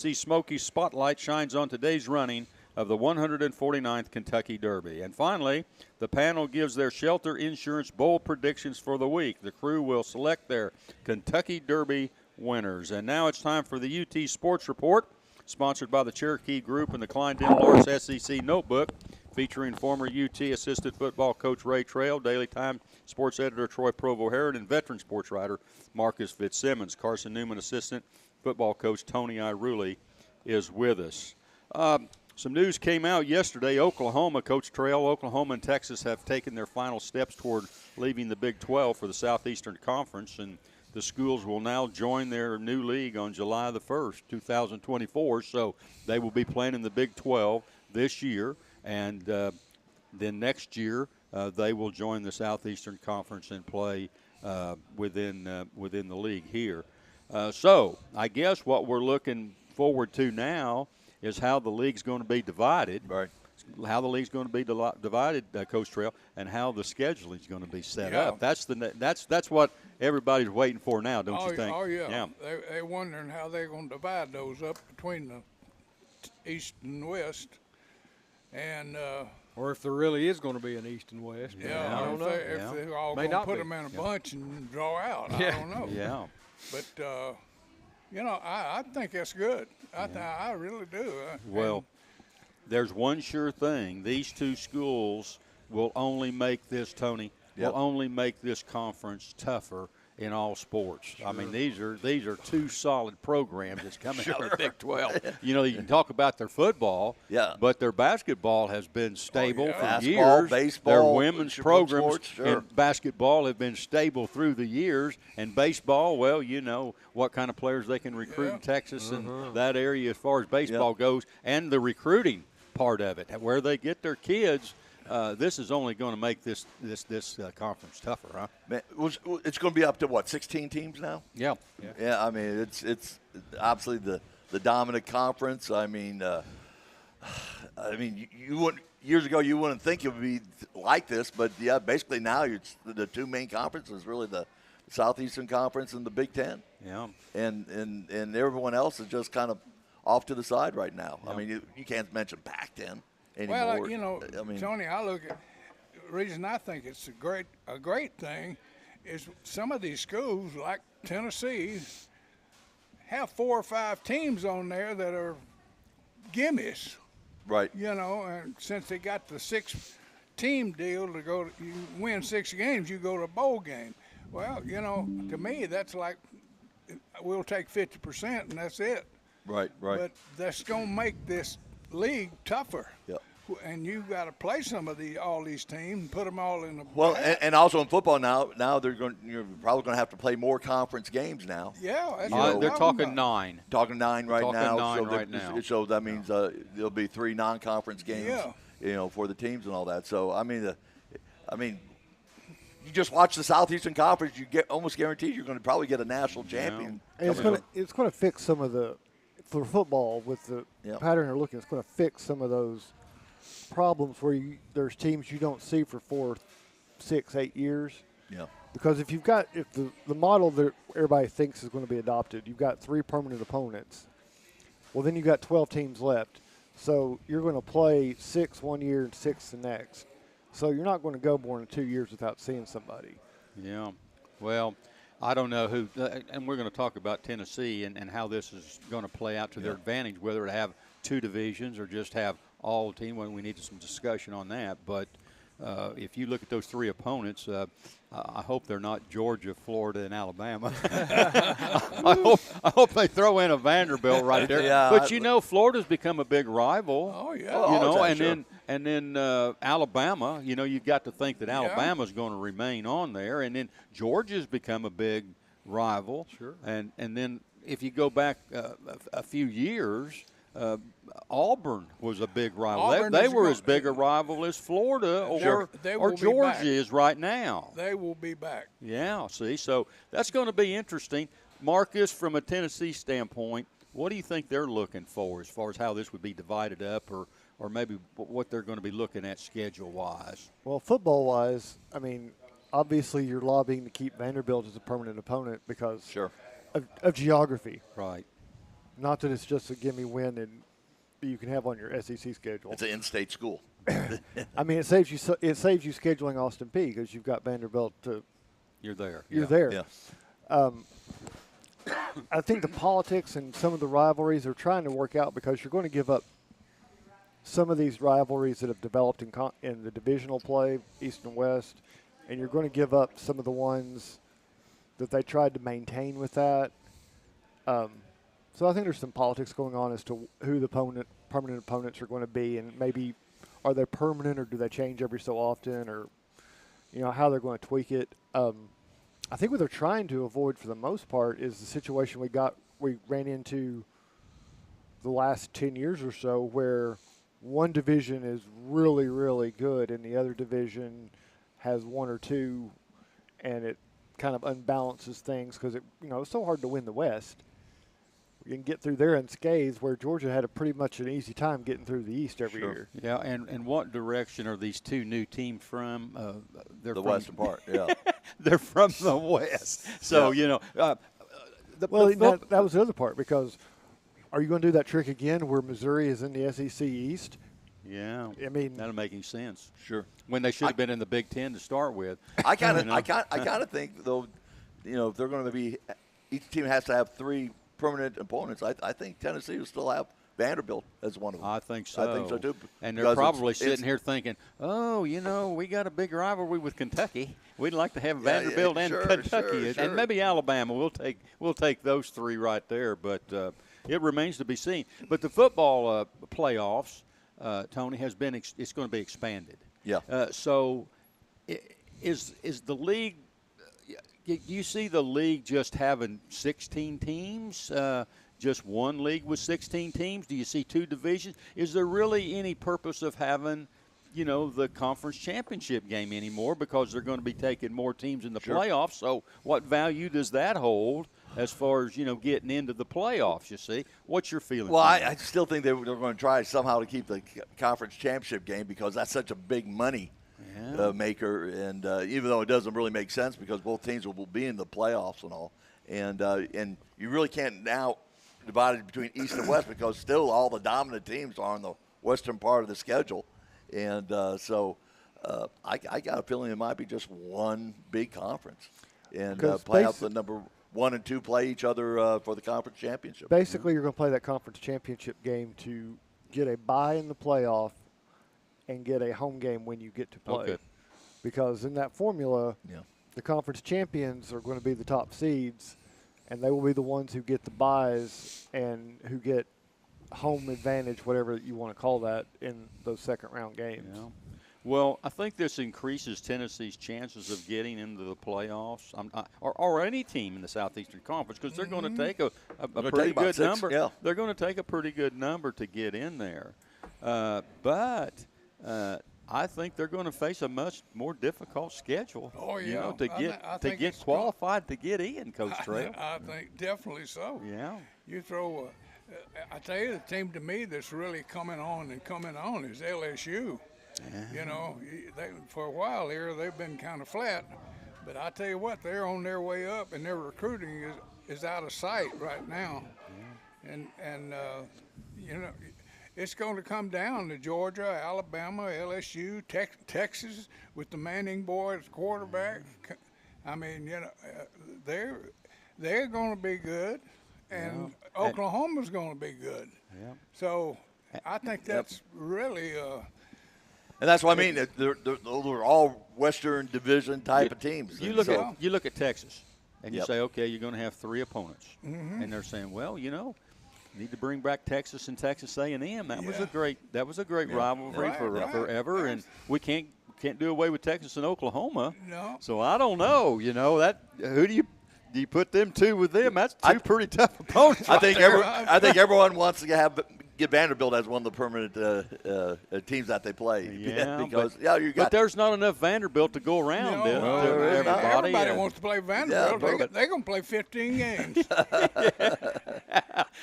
See, Smoky Spotlight shines on today's running of the 149th Kentucky Derby. And finally, the panel gives their Shelter Insurance Bowl predictions for the week. The crew will select their Kentucky Derby winners. And now it's time for the UT Sports Report, sponsored by the Cherokee Group and the Klein Dental Arts SEC Notebook, featuring former UT assistant football coach Ray Trail, Daily Time sports editor Troy Provo-Herod, and veteran sports writer Marcus Fitzsimmons. Carson Newman assistant football coach Tony Iruli is with us. Some news came out yesterday. Oklahoma, Coach Trail, Oklahoma and Texas have taken their final steps toward leaving the Big 12 for the Southeastern Conference, and the schools will now join their new league on July the 1st, 2024. So they will be playing in the Big 12 this year, and then next year they will join the Southeastern Conference and play within the league here. So I guess what we're looking forward to now is how the league's going to be divided. Right. How the league's going to be divided, Coach Trail, and how the scheduling is going to be set up. That's what everybody's waiting for now, don't you think? Oh, yeah. They're wondering how they're going to divide those up between the East and West. And or if there really is going to be an East and West. Yeah, I don't know. If they're all going to put them in a bunch and draw out. I don't know. Yeah. But, I think that's good. I really do. Well, there's one sure thing. These two schools will only make this, Tony, will only make this conference tougher in all sports. Sure. I mean, these are two solid programs that's coming out of the Big 12. You can talk about their football, but their basketball has been stable for basketball, years. Baseball, their women's programs sports, in basketball have been stable through the years. And baseball, well, you know what kind of players they can recruit in Texas and that area as far as baseball goes, and the recruiting part of it, where they get their kids. This is only going to make this conference tougher, huh? Man, it's going to be up to what, 16 teams now? Yeah. Yeah. I mean, it's obviously the dominant conference. I mean, you wouldn't years ago you wouldn't think it would be like this, but yeah, basically now it's the two main conferences, really the Southeastern Conference and the Big Ten. Yeah. And everyone else is just kind of off to the side right now. Yeah. I mean, you can't mention Pac-10 anymore. Well, Tony, I look at the reason I think it's a great thing is some of these schools like Tennessee have 4 or 5 teams on there that are gimmies. Right. And since they got the 6-team deal you win 6 games, you go to a bowl game. Well, to me that's like we'll take 50% and that's it. Right. But that's going to make this league tougher. Yep. And you've got to play all these teams and put them all in the and also in football now you're probably going to have to play more conference games now. Yeah, they're talking 9. Talking 9 right now. So that means there'll be 3 non-conference games. For the teams and all that. So I mean, you just watch the Southeastern Conference, you get almost guaranteed you're going to probably get a national champion. And it's going to fix some of the for football with the pattern they're looking. It's going to fix some of those problems where there's teams you don't see for 4, 6, 8 years. Yeah. Because if the model that everybody thinks is going to be adopted, you've got 3 permanent opponents. Well, then you've got 12 teams left. So you're going to play 6 one year and 6 the next. So you're not going to go more than 2 years without seeing somebody. Yeah. Well, I don't know who, and we're going to talk about Tennessee and how this is going to play out to their advantage, whether to have 2 divisions or just have all team. When we need some discussion on that. But if you look at those 3 opponents, I hope they're not Georgia, Florida, and Alabama. I hope they throw in a Vanderbilt right there. But Florida's become a big rival. Oh yeah. And then Alabama. You've got to think that Alabama's going to remain on there, and then Georgia's become a big rival. Sure. And then if you go back a few years. Auburn was a big rival. They were as big a rival as Florida or Georgia is right now. They will be back. Yeah, see, so that's going to be interesting. Marcus, from a Tennessee standpoint, what do you think they're looking for as far as how this would be divided up or maybe what they're going to be looking at schedule-wise? Well, football-wise, I mean, obviously you're lobbying to keep Vanderbilt as a permanent opponent because of geography. Right. Not that it's just a gimme win and you can have on your SEC schedule. It's an in-state school. I mean, it saves you scheduling Austin Peay because you've got Vanderbilt to. You're there. You're there. Yeah. I think the politics and some of the rivalries are trying to work out because you're going to give up some of these rivalries that have developed in the divisional play, East and West, and you're going to give up some of the ones that they tried to maintain with that. So I think there's some politics going on as to who the permanent opponents are going to be, and maybe are they permanent or do they change every so often, or how they're going to tweak it. I think what they're trying to avoid for the most part is the situation we ran into the last 10 years or so where one division is really, really good and the other division has one or two, and it kind of unbalances things because it's so hard to win the West. You can get through there unscathed, where Georgia had pretty much an easy time getting through the East every year. Yeah, and what direction are these two new teams from? They're The from, western part, yeah. They're from the West. So, That was the other part, because are you going to do that trick again where Missouri is in the SEC East? Yeah. I mean, that'll make any sense. Sure. When they should have been in the Big Ten to start with. I kind of think, though, if they're going to be – each team has to have three – permanent opponents. I think Tennessee will still have Vanderbilt as one of them. I think so. I think so too. And they're probably sitting here thinking, we got a big rivalry with Kentucky. We'd like to have Vanderbilt and Kentucky, sure. and maybe Alabama. We'll take those three right there. But it remains to be seen. But the football playoffs, Tony, it's going to be expanded. Yeah. So is the league? Do you see the league just having 16 teams, just one league with 16 teams? Do you see two divisions? Is there really any purpose of having, the conference championship game anymore, because they're going to be taking more teams in the playoffs? So what value does that hold as far as, getting into the playoffs, you see? What's your feeling? Well, I still think they're going to try somehow to keep the conference championship game, because that's such a big money maker, and even though it doesn't really make sense because both teams will be in the playoffs and all, and you really can't now divide it between East and West, because still all the dominant teams are on the western part of the schedule, and so I got a feeling it might be just one big conference, and play out the number 1 and 2 play each other for the conference championship. Basically, you're going to play that conference championship game to get a bye in the playoff and get a home game when you get to play. Okay. Because in that formula, the conference champions are going to be the top seeds, and they will be the ones who get the byes and who get home advantage, whatever you want to call that, in those second-round games. Yeah. Well, I think this increases Tennessee's chances of getting into the playoffs, or any team in the Southeastern Conference, because they're going to take a pretty good number. Yeah. They're going to take a pretty good number to get in there. But I think they're going to face a much more difficult schedule. Oh, yeah. To get qualified to get in, Coach Trail. I think definitely so. Yeah. You throw I tell you, the team to me that's really coming on is LSU. For a while here they've been kind of flat, but I tell you what, they're on their way up, and their recruiting is out of sight right now. And it's going to come down to Georgia, Alabama, LSU, Texas with the Manning boy as quarterback. I mean, they're going to be good, and Oklahoma's going to be good. Yeah. So I think that's really. And that's what I mean. They're all Western Division type of teams. You look at Texas, and you say, okay, you're going to have three opponents, and they're saying, well, need to bring back Texas and Texas A&M. That was a great rivalry forever, and we can't do away with Texas and Oklahoma. No. So I don't know. Who do you put them two with them? That's two pretty tough opponents. I think everyone wants to get Vanderbilt as one of the permanent teams that they play. Yeah, because but, you got. but there's not enough Vanderbilt to go around. No, Bill, no, to there is not. everybody. Everybody wants to play Vanderbilt. Yeah, They're going to play 15 games.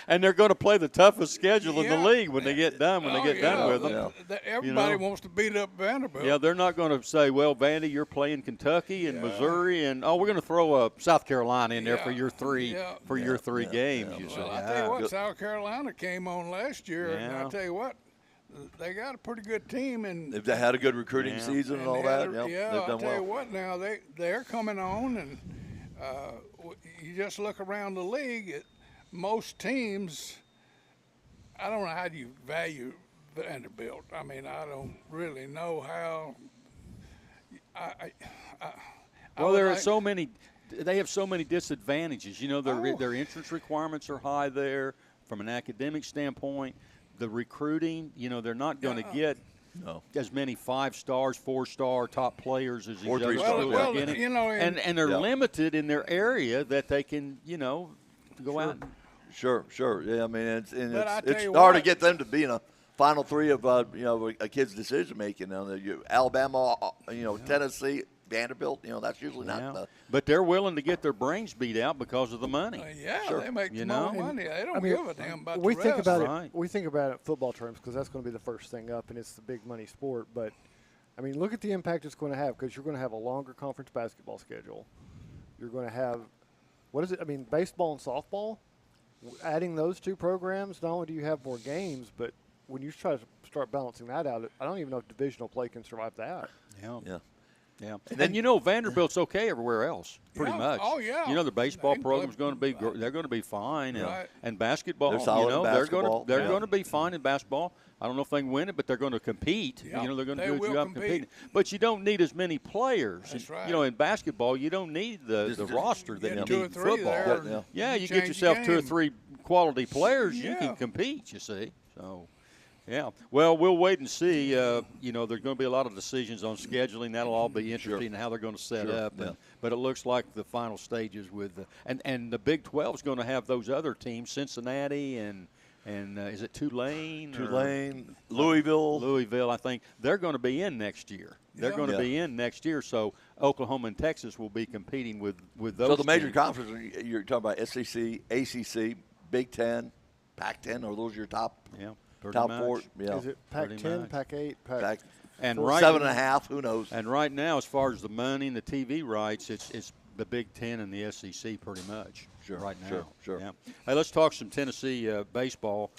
And they're going to play the toughest schedule in the Yeah. league when they get done. When they get done with them. Everybody You know? wants to beat up Vanderbilt. Yeah, they're not going to say, "Well, Vandy, you're playing Kentucky and Missouri, and we're going to throw a South Carolina in there for your three games." You say, Well, I tell you what, South Carolina came on last year, and I tell you what, they got a pretty good team, and If they had a good recruiting season and all that, I they've done tell you well. what, now they're coming on, and you just look around the league. Most teams, I don't know how do you value Vanderbilt. I mean, I don't really know how. Well, there are so many. They have so many disadvantages. You know, their entrance requirements are high there from an academic standpoint. The recruiting, you know, they're not going to get as many 5 stars, 4-star top players as these other 3 stars. schools are getting. You know, and they're limited in their area that they can, you know, go out. Sure. Yeah, I mean, it's you hard to what. get them to be in a Final 3 of a kid's decision making. Alabama, Tennessee, Vanderbilt. That's usually not the. But they're willing to get their brains beat out because of the money. they make You more know? money. They don't give a damn about we the think rest. about Right. it. We think about it in football terms because that's going to be the first thing up, and it's the big money sport. But I mean, look at the impact it's going to have because you're going to have a longer conference basketball schedule. You're going to have what is it? I mean, baseball and softball. Adding those 2 programs, not only do you have more games, but when you try to start balancing that out, I don't even know if divisional play can survive that. Yeah. And you know, Vanderbilt's okay everywhere else, pretty Yeah. much. Oh, yeah. You know, the baseball They can program's play- going to be they're going to be fine, Right. and basketball. They're solid you know, in they're going basketball. to they're Yeah. going to be fine in basketball. I don't know if they can win it, but they're going to compete. Yeah, You know, they're going to they do a will job compete. competing. But you don't need as many players. That's right. You know, in basketball, you don't need the roster that Get you 2 need or in 3 football. there. Yeah. Yeah, you change get the yourself 2 or game. 3 quality players, you Yeah. can compete. You see, so. Yeah, well, we'll wait and see. You know, there's going to be a lot of decisions on scheduling. That'll all be interesting how they're going to set up. Yeah. But it looks like the final stages with and the Big 12 is going to have those other teams, Cincinnati and is it Tulane? Louisville, I think they're going to be in next year. They're going to be in next year. So Oklahoma and Texas will be competing with those. So the major teams. conferences, you're talking about SEC, ACC, Big 10, Pac-10, are those your top? Yeah, pretty top much. 4? Yeah. Is it Pretty Pac-10, much. Pac-8, Pac And 7.5? Who knows? And right now, as far as the money and the TV rights, it's the Big Ten and the SEC pretty much. Sure, right now. sure. Yeah. Hey, let's talk some Tennessee baseball.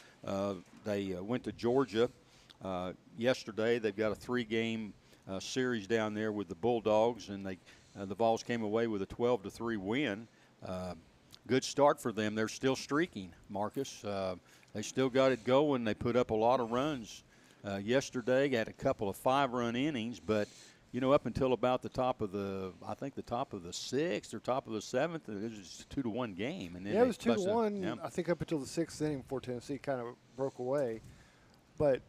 They went to Georgia yesterday. They've got a 3-game series down there with the Bulldogs, and the Vols came away with a 12-3 win. Good start for them. They're still streaking, Marcus. They still got it going. They put up a lot of runs yesterday. Got a couple of 5-run innings, but you know, up until about the top of the 6th or top of the 7th, it was just a 2-1 game. And then Yeah, it was they busted- 2-1. yeah. I think up until the 6th inning before Tennessee kind of broke away. But,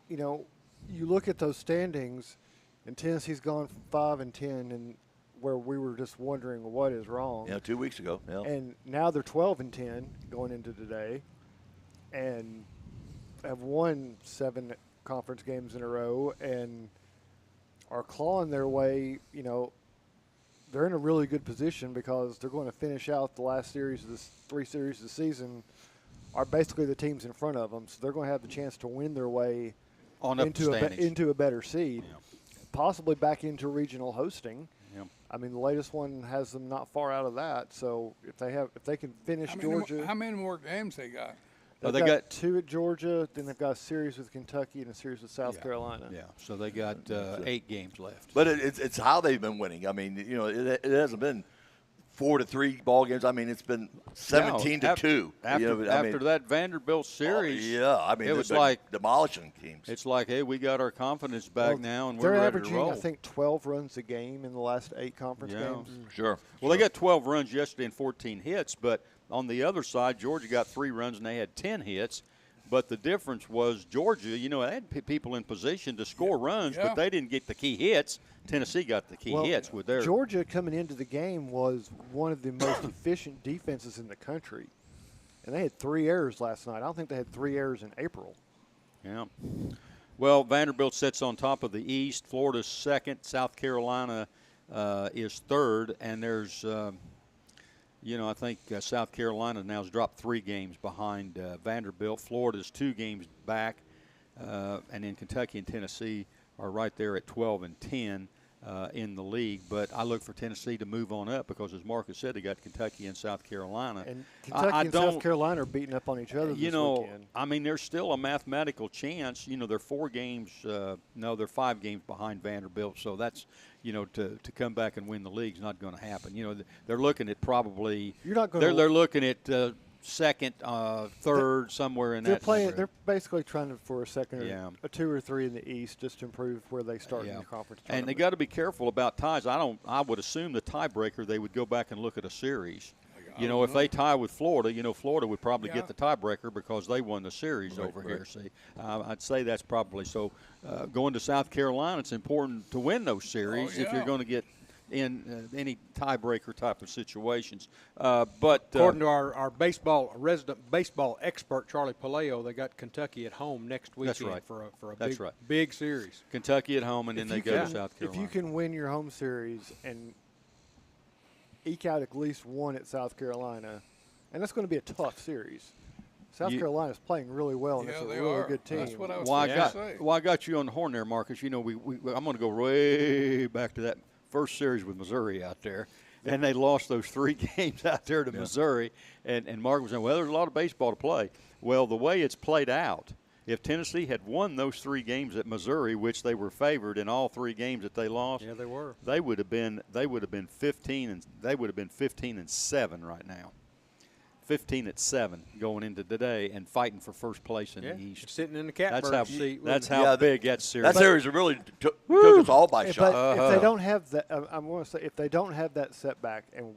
you know, you look at those standings, and Tennessee's gone 5-10, and where we were just wondering what is wrong. Yeah, 2 weeks ago. Yeah. And now they're 12-10 going into today, and have won 7 conference games in a row, and are clawing their way. You know, they're in a really good position because they're going to finish out the last series of this 3 series of the season are basically the teams in front of them, so they're going to have the chance to win their way On up the standings. into a better seed, Yeah. possibly back into regional hosting. Yeah. I mean, the latest one has them not far out of that. So if they can finish Georgia, How many more games they got? They they've got 2 at Georgia, then they've got a series with Kentucky and a series with South Carolina. Yeah, so they got 8 games left. But it's how they've been winning. I mean, you know, it hasn't been 4-3 ball games. I mean, it's been 17-2. After that Vanderbilt series, I mean, it was they've been like demolishing teams. it's like, hey, we got our confidence back Well, now, and they're we're ready averaging, to roll. I think, 12 runs a game in the last 8 conference Yeah. games. Sure. Well, they got 12 runs yesterday and 14 hits, but on the other side, Georgia got 3 runs and they had 10 hits. But the difference was Georgia, you know, they had people in position to score runs, Yeah. but they didn't get the key hits. Tennessee got the key hits with their. Georgia coming into the game was one of the most efficient defenses in the country. and they had 3 errors last night. I don't think they had 3 errors in April. Yeah. Well, Vanderbilt sits on top of the East. Florida's second. South Carolina is third. And there's, I think South Carolina now has dropped 3 games behind Vanderbilt. Florida's 2 games back. And then Kentucky and Tennessee are right there at 12 and 10 in the league. But I look for Tennessee to move on up because, as Marcus said, they got Kentucky and South Carolina. And Kentucky and South Carolina are beating up on each other this weekend. I mean, there's still a mathematical chance. They're 4 games. They're 5 games behind Vanderbilt. So that's, to come back and win the league is not going to happen. They're looking at probably. You're not going. They're looking at. Second, third, somewhere in that. They're basically trying for a second, a 2 or 3 in the East, just to improve where they start in the conference tournament. And they got to be careful about ties. I would assume the tiebreaker they would go back and look at a series. If they tie with Florida, Florida would probably get the tiebreaker because they won the series over here. See, I'd say that's probably so. Going to South Carolina, it's important to win those series if you're going to get in any tiebreaker type of situations. But according to our resident baseball expert, Charlie Paleo, they got Kentucky at home next weekend for a big series. Kentucky at home, and then they go to South Carolina. If you can win your home series and eke out at least one at South Carolina, and that's going to be a tough series. South Carolina's playing really well, and it's a really good team. That's what I was going to say. Well, I got you on the horn there, Marcus. I'm going to go way back to that first series with Missouri out there, and they lost those 3 games out there to Missouri. And Mark was saying, well, there's a lot of baseball to play. Well, the way it's played out, if Tennessee had won those 3 games at Missouri, which they were favored in all 3 games that they lost, they were. They would have been 15 and 7 right now. 15-7 going into today and fighting for first place in the East. Sitting in the catbird seat. That's how big that series. That series really took us all by shock. But if they don't have that, I'm going to say if they don't have that setback and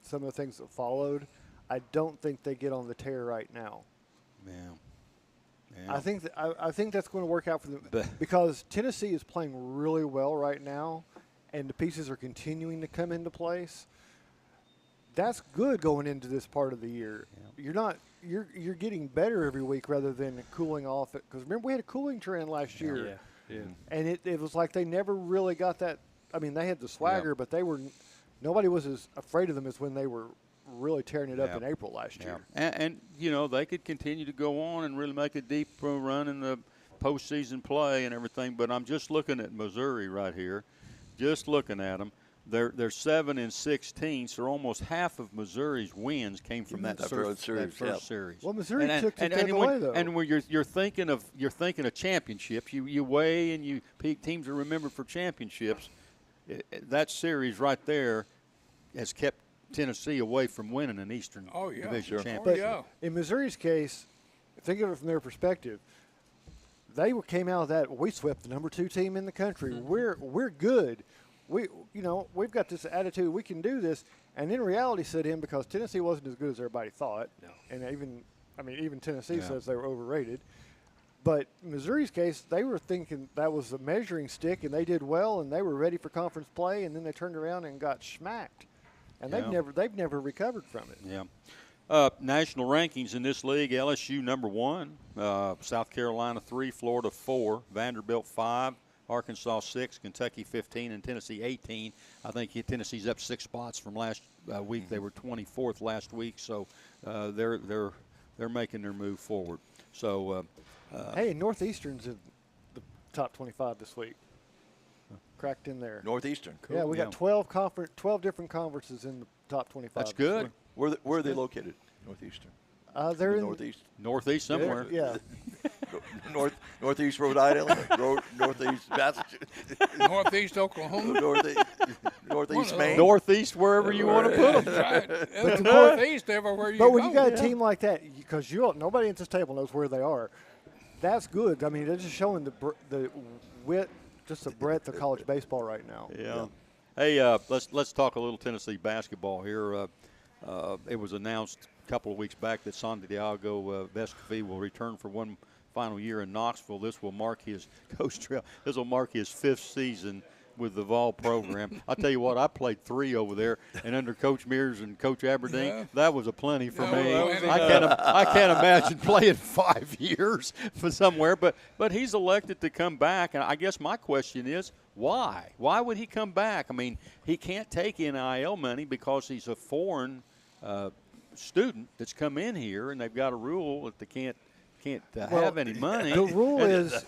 some of the things that followed, I don't think they get on the tear right now. Yeah. I think that's going to work out for them because Tennessee is playing really well right now, and the pieces are continuing to come into place. That's good going into this part of the year. Yeah. You're getting better every week rather than cooling off. Because remember, we had a cooling trend last year. Yeah. And it was like they never really got that. I mean, they had the swagger, but nobody was as afraid of them as when they were really tearing it up in April last year. And they could continue to go on and really make a deep run in the postseason play and everything. But I'm just looking at Missouri right here, just looking at them. They're 7 and 16, so almost half of Missouri's wins came from that first series. Well, Missouri took it away though. And when you're thinking of championships, you weigh and you pick teams are remembered for championships. That series right there has kept Tennessee away from winning an Eastern Division championship. But in Missouri's case, think of it from their perspective. They came out of that. We swept the number 2 team in the country. Mm-hmm. We're good. We've got this attitude. We can do this, and then reality set in because Tennessee wasn't as good as everybody thought. No. And even Tennessee says they were overrated. But in Missouri's case, they were thinking that was a measuring stick, and they did well, and they were ready for conference play, and then they turned around and got smacked, and they've never recovered from it. Yeah. National rankings in this league: LSU number 1, South Carolina 3, Florida 4, Vanderbilt 5. Arkansas 6, Kentucky 15, and Tennessee 18. I think Tennessee's up 6 spots from last week. They were 24th last week, so they're making their move forward. So, hey, Northeastern's in the top 25 this week. Cracked in there. Northeastern. Cool. Yeah, we got 12 different conferences in the top 25. That's good. Where are they located? Northeastern. They're in northeast somewhere. Yeah. Northeast Rhode Island, northeast Massachusetts, Northeast Oklahoma, northeast Maine, northeast wherever you want to put them. Right. But northeast everywhere you go. But when you got a team like that, because nobody at this table knows where they are, that's good. I mean, they're just showing the width, just the breadth of college baseball right now. Yeah. Hey, let's talk a little Tennessee basketball here. It was announced a couple of weeks back that Santiago Vescovi will return for one final year in Knoxville. This will mark his coach trail. This will mark his 5th season with the Vol program. I'll tell you what, I played 3 over there, and under Coach Mears and Coach Aberdeen, that was a plenty for me. I can't imagine playing 5 years for somewhere, but he's elected to come back, and I guess my question is, why? Why would he come back? I mean, he can't take NIL money because he's a foreign student that's come in here, and they've got a rule that they can't have any money. The rule is,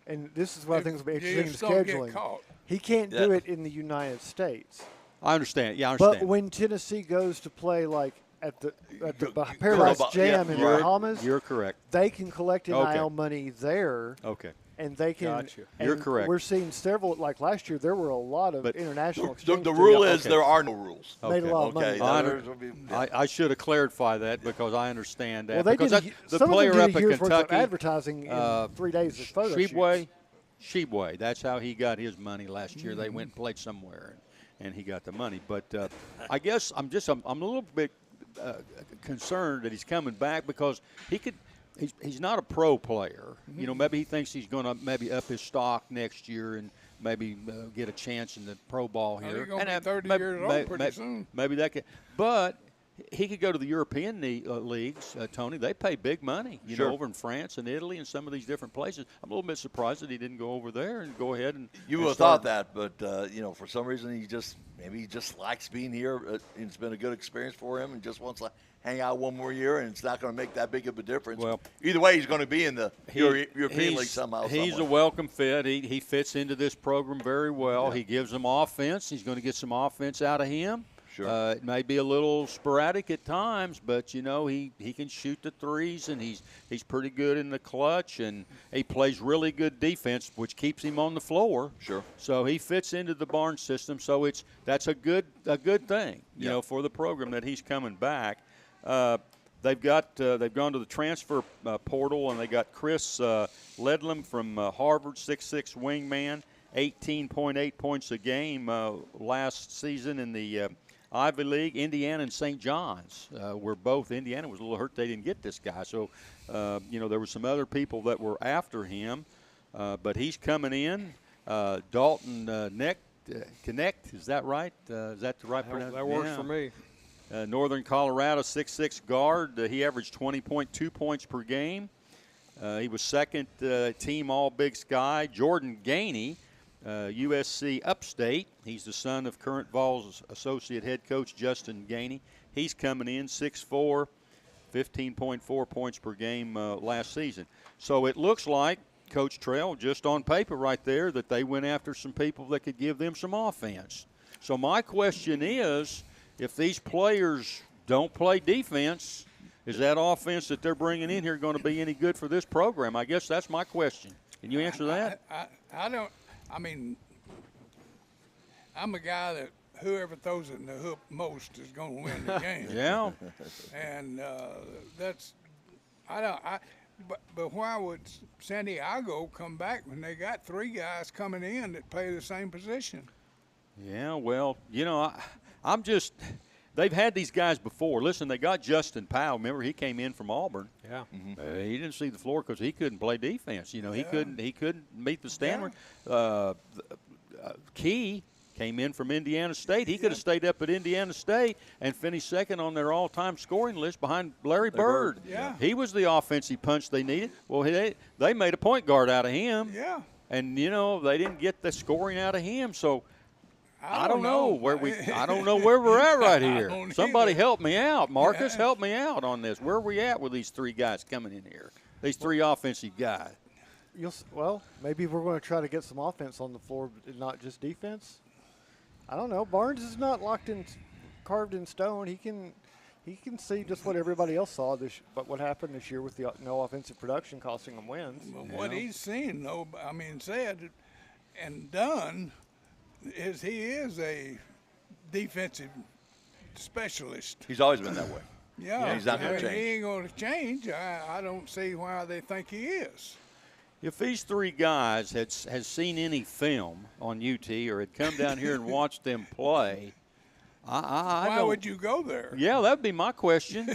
and this is what I think is interesting in scheduling. He can't do it in the United States. I understand. Yeah, I understand. But when Tennessee goes to play like at the Paradise Jam in Bahamas, you're correct. They can collect NIL money there. Okay. And they can. Gotcha. You're correct. We're seeing several. Like last year, there were a lot of international exchange. The rule is there are no rules. Made a lot of money. I should have clarified that because I understand that. Well, because the some player up at at Kentucky, advertising in 3 days of photo Sheboy. That's how he got his money last year. They went and played somewhere, and he got the money. But I guess I'm a little bit concerned that he's coming back because he could. He's not a pro player. You know, maybe he thinks he's going to maybe up his stock next year and maybe get a chance in the pro ball here. He's going to be 30 years old pretty soon. Maybe that could. But he could go to the European leagues, Tony. They pay big money, you know, over in France and Italy and some of these different places. I'm a little bit surprised that he didn't go over there and go ahead and – You would have thought that, but, for some reason he just likes being here. It's been a good experience for him and just wants to hang out one more year, and it's not going to make that big of a difference. Well, either way, he's going to be in the European League somehow. He's a welcome fit. He fits into this program very well. Yeah. He gives them offense. He's going to get some offense out of him. Sure. It may be a little sporadic at times, but, you know, he can shoot the threes, and he's pretty good in the clutch, and he plays really good defense, which keeps him on the floor. Sure. So he fits into the Barnes system. So that's a good thing, you know, for the program that he's coming back. They've gone to the transfer portal, and they got Chris Ledlam from Harvard, 6'6" wingman, 18.8 points a game last season in the Ivy League. Indiana and St. John's were both. Indiana was a little hurt they didn't get this guy. So, there were some other people that were after him, but he's coming in. Dalton Connect, is that right? Is that the right pronunciation? That works for me. Northern Colorado, 6'6" guard. He averaged 20.2 points per game. He was second team All-Big Sky. Jordan Gainey, USC Upstate. He's the son of current Vols associate head coach Justin Gainey. He's coming in 6'4", 15.4 points per game last season. So it looks like, Coach Trail, just on paper right there, that they went after some people that could give them some offense. So my question is, if these players don't play defense, is that offense that they're bringing in here going to be any good for this program? I guess that's my question. Can you answer that? I don't. I mean, I'm a guy that whoever throws it in the hoop most is going to win the game. Yeah. And that's – I don't – but why would San Diego come back when they got 3 guys coming in that play the same position? Yeah, well, I'm just – they've had these guys before. Listen, they got Justin Powell. Remember, he came in from Auburn. Yeah. He didn't see the floor because he couldn't play defense. He couldn't meet the standard. Yeah. Key came in from Indiana State. He could have stayed up at Indiana State and finished second on their all-time scoring list behind Larry Bird. Yeah. He was the offensive punch they needed. Well, they made a point guard out of him. Yeah. And, they didn't get the scoring out of him. So I don't know where we're at right here. Somebody help me out. Marcus, help me out on this. Where are we at with these 3 guys coming in here? These 3 offensive guys. Well, maybe we're going to try to get some offense on the floor, but not just defense. I don't know. Barnes is not carved in stone. He can see just what everybody else saw but what happened this year with the no offensive production costing them wins. Well, what he's seen, though, said and done, is he is a defensive specialist. He's always been that way. Yeah, he's not going to change. He ain't going to change. I don't see why they think he is. If these 3 guys has seen any film on UT or had come down here and watched them play, why would you go there? Yeah, that'd be my question.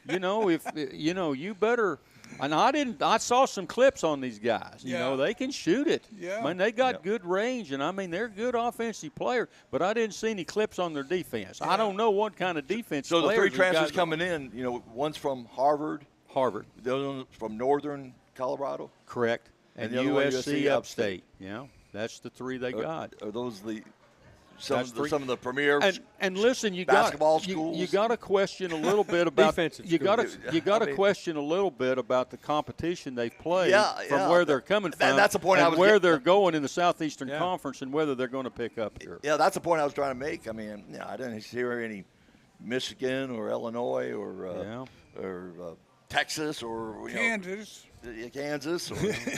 If you better And I saw some clips on these guys. You know, they can shoot it. Yeah. I mean, they got good range, and I mean, they're good offensive players. But I didn't see any clips on their defense. I don't know what kind of defense. So the 3 transfers coming in, you know, one's from Harvard. The other one's from Northern Colorado. Correct. And USC Upstate. Yeah, that's the 3 they got. Are those some of the premier and listen, basketball schools? You got to question a little bit about defensive. You got to question a little bit about the competition they've played from where they're coming from. That's the point and I was where they're going in the Southeastern Conference and whether they're going to pick up here. Yeah, that's the point I was trying to make. I mean, I didn't hear any Michigan or Illinois or Texas or Kansas. Kansas.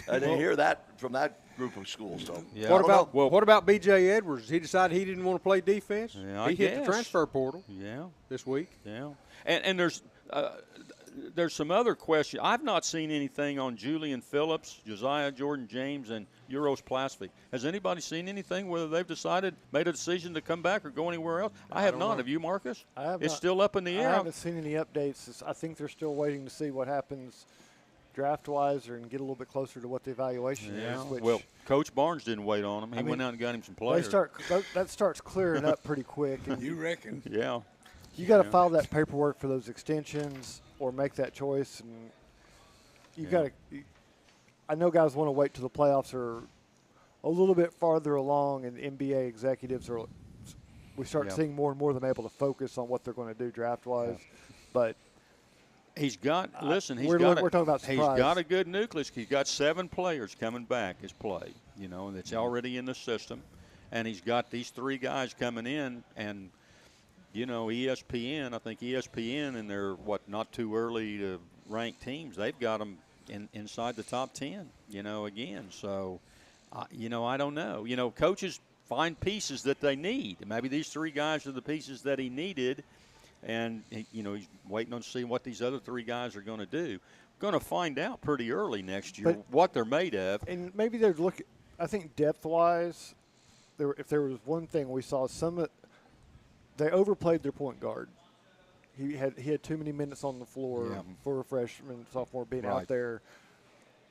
I didn't hear that from that group of schools. So what about B.J. Edwards? He decided he didn't want to play defense. Yeah, he hit the transfer portal. This week. Yeah, and there's some other questions. I've not seen anything on Julian Phillips, Josiah Jordan James, and Euros Plastic. Has anybody seen anything whether they've made a decision to come back or go anywhere else? I have not. Have you, Marcus? I have It's not. Still up in the air. I haven't seen any updates. I think they're still waiting to see what happens draft-wise and get a little bit closer to what the evaluation is. Well, Coach Barnes didn't wait on him. He went out and got him some players. That starts clearing up pretty quick. And you reckon? Yeah. You got to file that paperwork for those extensions or make that choice, and you got to. I know guys want to wait till the playoffs are a little bit farther along, and NBA executives are. We start seeing more and more of them able to focus on what they're going to do draft-wise, but. He's got. Listen, we're talking about surprise. He's got a good nucleus. He's got 7 players coming back as play. You know, and it's already in the system, and he's got these 3 guys coming in, and you know, ESPN. I think ESPN and their not too early to rank teams. They've got them inside the top 10. You know, again. So, you know, I don't know. You know, coaches find pieces that they need. Maybe these 3 guys are the pieces that he needed. And, you know, he's waiting on to see what these other 3 guys are going to do. Going to find out pretty early next year what they're made of. And maybe they're looking – I think depth-wise, if there was one thing we saw, they overplayed their point guard. He had too many minutes on the floor for a freshman, sophomore being out there.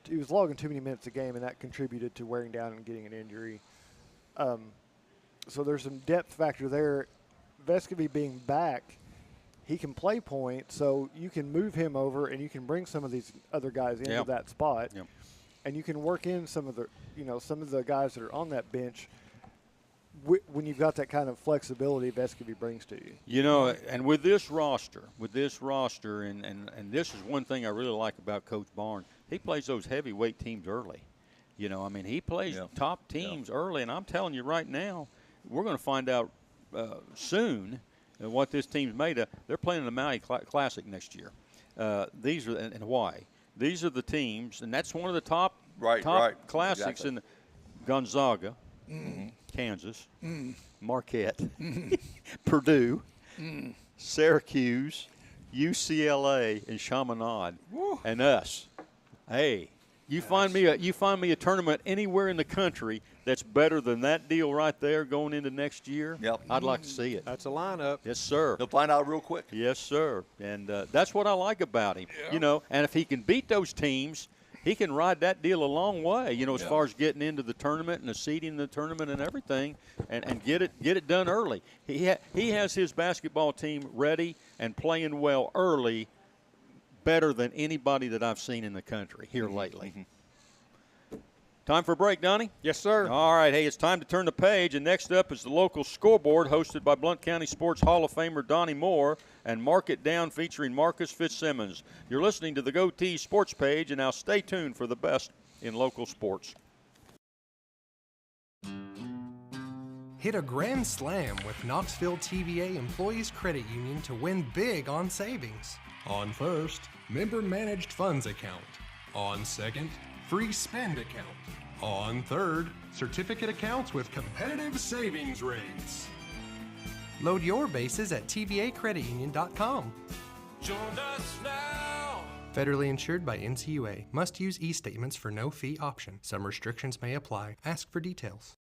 He was logging too many minutes a game, and that contributed to wearing down and getting an injury. So there's some depth factor there. Vescovy being back – he can play point, so you can move him over and you can bring some of these other guys into that spot. Yep. And you can work in some of the guys that are on that bench when you've got that kind of flexibility Vescovy brings to you. You know, and with this roster, and this is one thing I really like about Coach Barnes, he plays those heavyweight teams early. You know, I mean, he plays top teams early, and I'm telling you right now, we're going to find out soon what this team's made of. They're playing the Maui Classic next year. These are in Hawaii. These are the teams, and that's one of the top classics in Gonzaga, Kansas, Marquette, Purdue, Syracuse, UCLA, and Chaminade, and us. Hey, you find me a tournament anywhere in the country that's better than that deal right there going into next year. Yep. I'd like to see it. That's a lineup. Yes, sir. You'll find out real quick. Yes, sir. And that's what I like about him. You know, and if he can beat those teams, he can ride that deal a long way, you know, as far as getting into the tournament and the seeding in the tournament and everything, and get it done early. He has his basketball team ready and playing well early, better than anybody that I've seen in the country here lately. Time for a break, Donnie? Yes, sir. All right. Hey, it's time to turn the page. And next up is the local scoreboard hosted by Blount County Sports Hall of Famer Donnie Moore and Mark It Down featuring Marcus Fitzsimmons. You're listening to the Goatee Sports page, and now stay tuned for the best in local sports. Hit a grand slam with Knoxville TVA Employees Credit Union to win big on savings. On first, member-managed funds account. On second, free spend account. On third, certificate accounts with competitive savings rates. Load your bases at tvacreditunion.com. Join us now. Federally insured by NCUA. Must use e-statements for no fee option. Some restrictions may apply. Ask for details.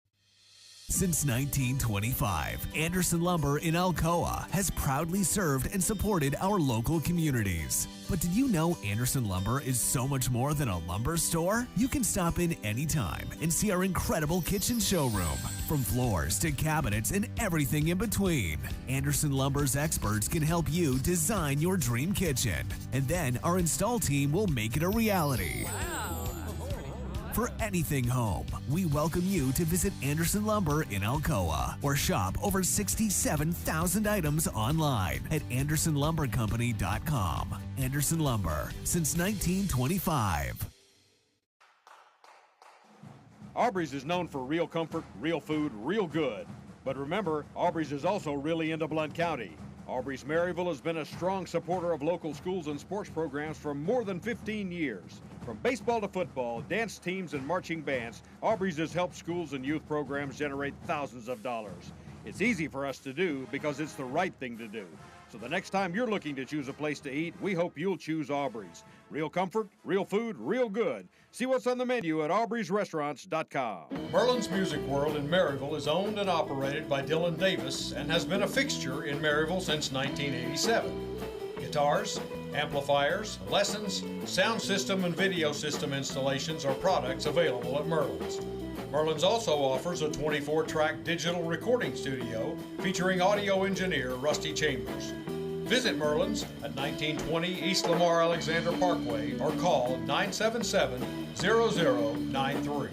Since 1925, Anderson Lumber in Alcoa has proudly served and supported our local communities. But did you know Anderson Lumber is so much more than a lumber store? You can stop in anytime and see our incredible kitchen showroom. From floors to cabinets and everything in between, Anderson Lumber's experts can help you design your dream kitchen. And then our install team will make it a reality. For anything home, we welcome you to visit Anderson Lumber in Alcoa or shop over 67,000 items online at AndersonLumberCompany.com. Anderson Lumber, since 1925. Aubrey's is known for real comfort, real food, real good. But remember, Aubrey's is also really into Blount County. Aubrey's Maryville has been a strong supporter of local schools and sports programs for more than 15 years. From baseball to football, dance teams, and marching bands, Aubrey's has helped schools and youth programs generate thousands of dollars. It's easy for us to do because it's the right thing to do. So the next time you're looking to choose a place to eat, we hope you'll choose Aubrey's. Real comfort, real food, real good. See what's on the menu at aubreysrestaurants.com. Merlin's Music World in Maryville is owned and operated by Dylan Davis and has been a fixture in Maryville since 1987. Guitars, amplifiers, lessons, sound system, and video system installations are products available at Merlin's. Merlin's also offers a 24-track digital recording studio featuring audio engineer Rusty Chambers. Visit Merlin's at 1920 East Lamar Alexander Parkway or call 977-0093.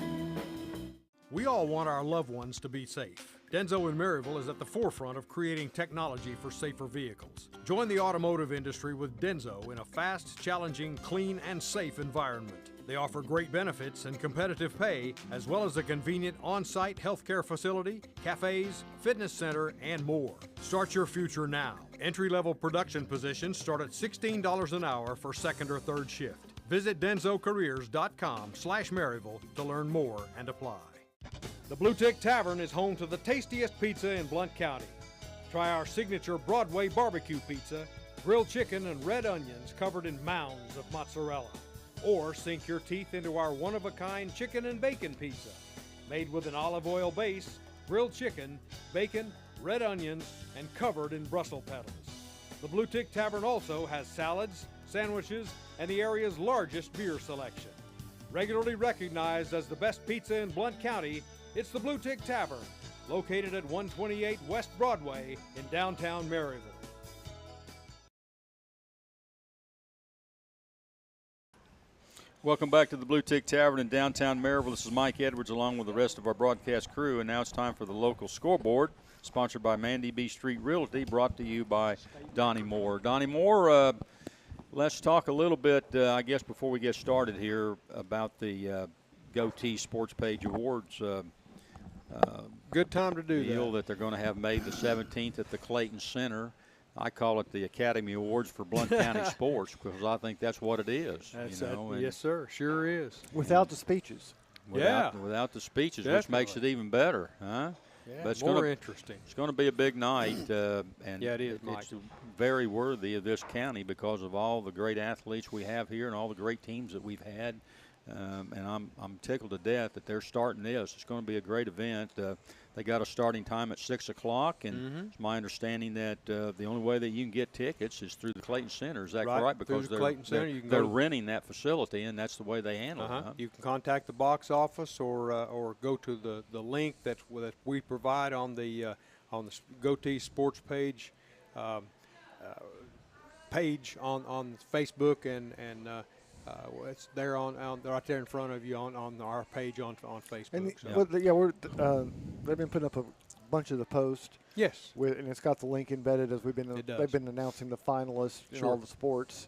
We all want our loved ones to be safe. Denso in Maryville is at the forefront of creating technology for safer vehicles. Join the automotive industry with Denso in a fast, challenging, clean, and safe environment. They offer great benefits and competitive pay, as well as a convenient on-site healthcare facility, cafes, fitness center, and more. Start your future now. Entry-level production positions start at $16 an hour for second or third shift. Visit densocareers.com/Maryville to learn more and apply. The Bluetick Tavern is home to the tastiest pizza in Blount County. Try our signature Broadway barbecue pizza, grilled chicken and red onions covered in mounds of mozzarella. Or sink your teeth into our one-of-a-kind chicken and bacon pizza, made with an olive oil base, grilled chicken, bacon, red onions, and covered in Brussels petals. The Bluetick Tavern also has salads, sandwiches, and the area's largest beer selection. Regularly recognized as the best pizza in Blount County, it's the Bluetick Tavern, located at 128 West Broadway in downtown Maryville. Welcome back to the Bluetick Tavern in downtown Maryville. This is Mike Edwards along with the rest of our broadcast crew, and now it's time for the local scoreboard, sponsored by Mandy B. Street Realty, brought to you by Donnie Moore. Donnie Moore, let's talk a little bit, I guess, before we get started here about the Goatee Sports Page Awards. Good time to do deal that they're going to have May the 17th at the Clayton Center. I call it the Academy Awards for Blount County Sports because I think that's what it is. Yes, sir. Sure is. Without the speeches. Without the speeches, definitely. Which makes it even better, huh? Yeah, but it's more interesting. It's going to be a big night, and yeah, it is, Mike. It's very worthy of this county because of all the great athletes we have here and all the great teams that we've had. And I'm tickled to death that they're starting this. It's going to be a great event. They got a starting time at 6 o'clock, and it's my understanding that the only way that you can get tickets is through the Clayton Center. Is that correct? Because they're renting that facility, and that's the way they handle it. Huh? You can contact the box office or go to the link that we provide on the Goatee Sports Page page on Facebook and it's there on right there in front of you on our page on Facebook. And so. They've been putting up a bunch of the posts. Yes, and it's got the link embedded as they've been announcing the finalists in all the sports.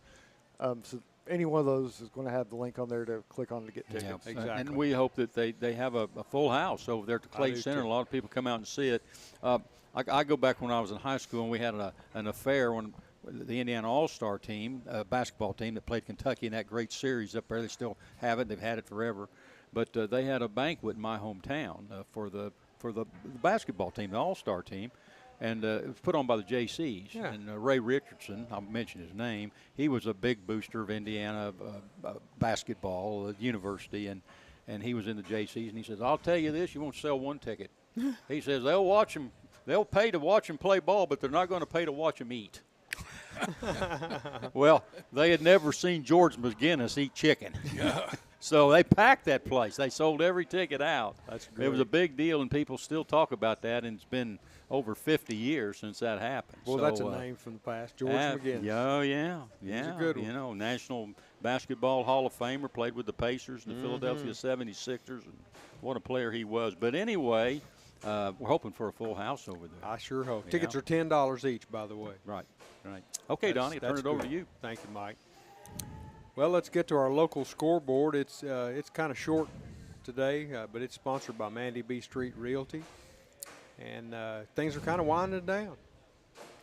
So any one of those is going to have the link on there to click on to get tickets. Yeah, exactly. And we hope that they have a full house over there at the Clayton Center. A lot of people come out and see it. I go back when I was in high school and we had an affair when the Indiana All-Star team, basketball team that played Kentucky in that great series up there. They still have it. They've had it forever. But they had a banquet in my hometown for the basketball team, the All-Star team. And it was put on by the JCs. Yeah. And Ray Richardson, I'll mention his name, he was a big booster of Indiana basketball, university, and he was in the JCs. And he says, I'll tell you this, you won't sell one ticket. He says they'll watch him. They'll pay to watch him play ball, but they're not going to pay to watch him eat. Well, they had never seen George McGinnis eat chicken. Yeah. So they packed that place. They sold every ticket out. That's great. It was a big deal, and people still talk about that, and it's been over 50 years since that happened. Well, so, that's a name from the past, George McGinnis. Oh, yeah. a good one. You know, National Basketball Hall of Famer, played with the Pacers and the Philadelphia 76ers, and what a player he was. But anyway, we're hoping for a full house over there. I sure hope. Yeah. Tickets are $10 each, by the way. Right. Okay, Donnie, turn it over to you. Thank you, Mike. Well, let's get to our local scoreboard. It's kind of short today, but it's sponsored by Mandy B Street Realty. And things are kind of winding down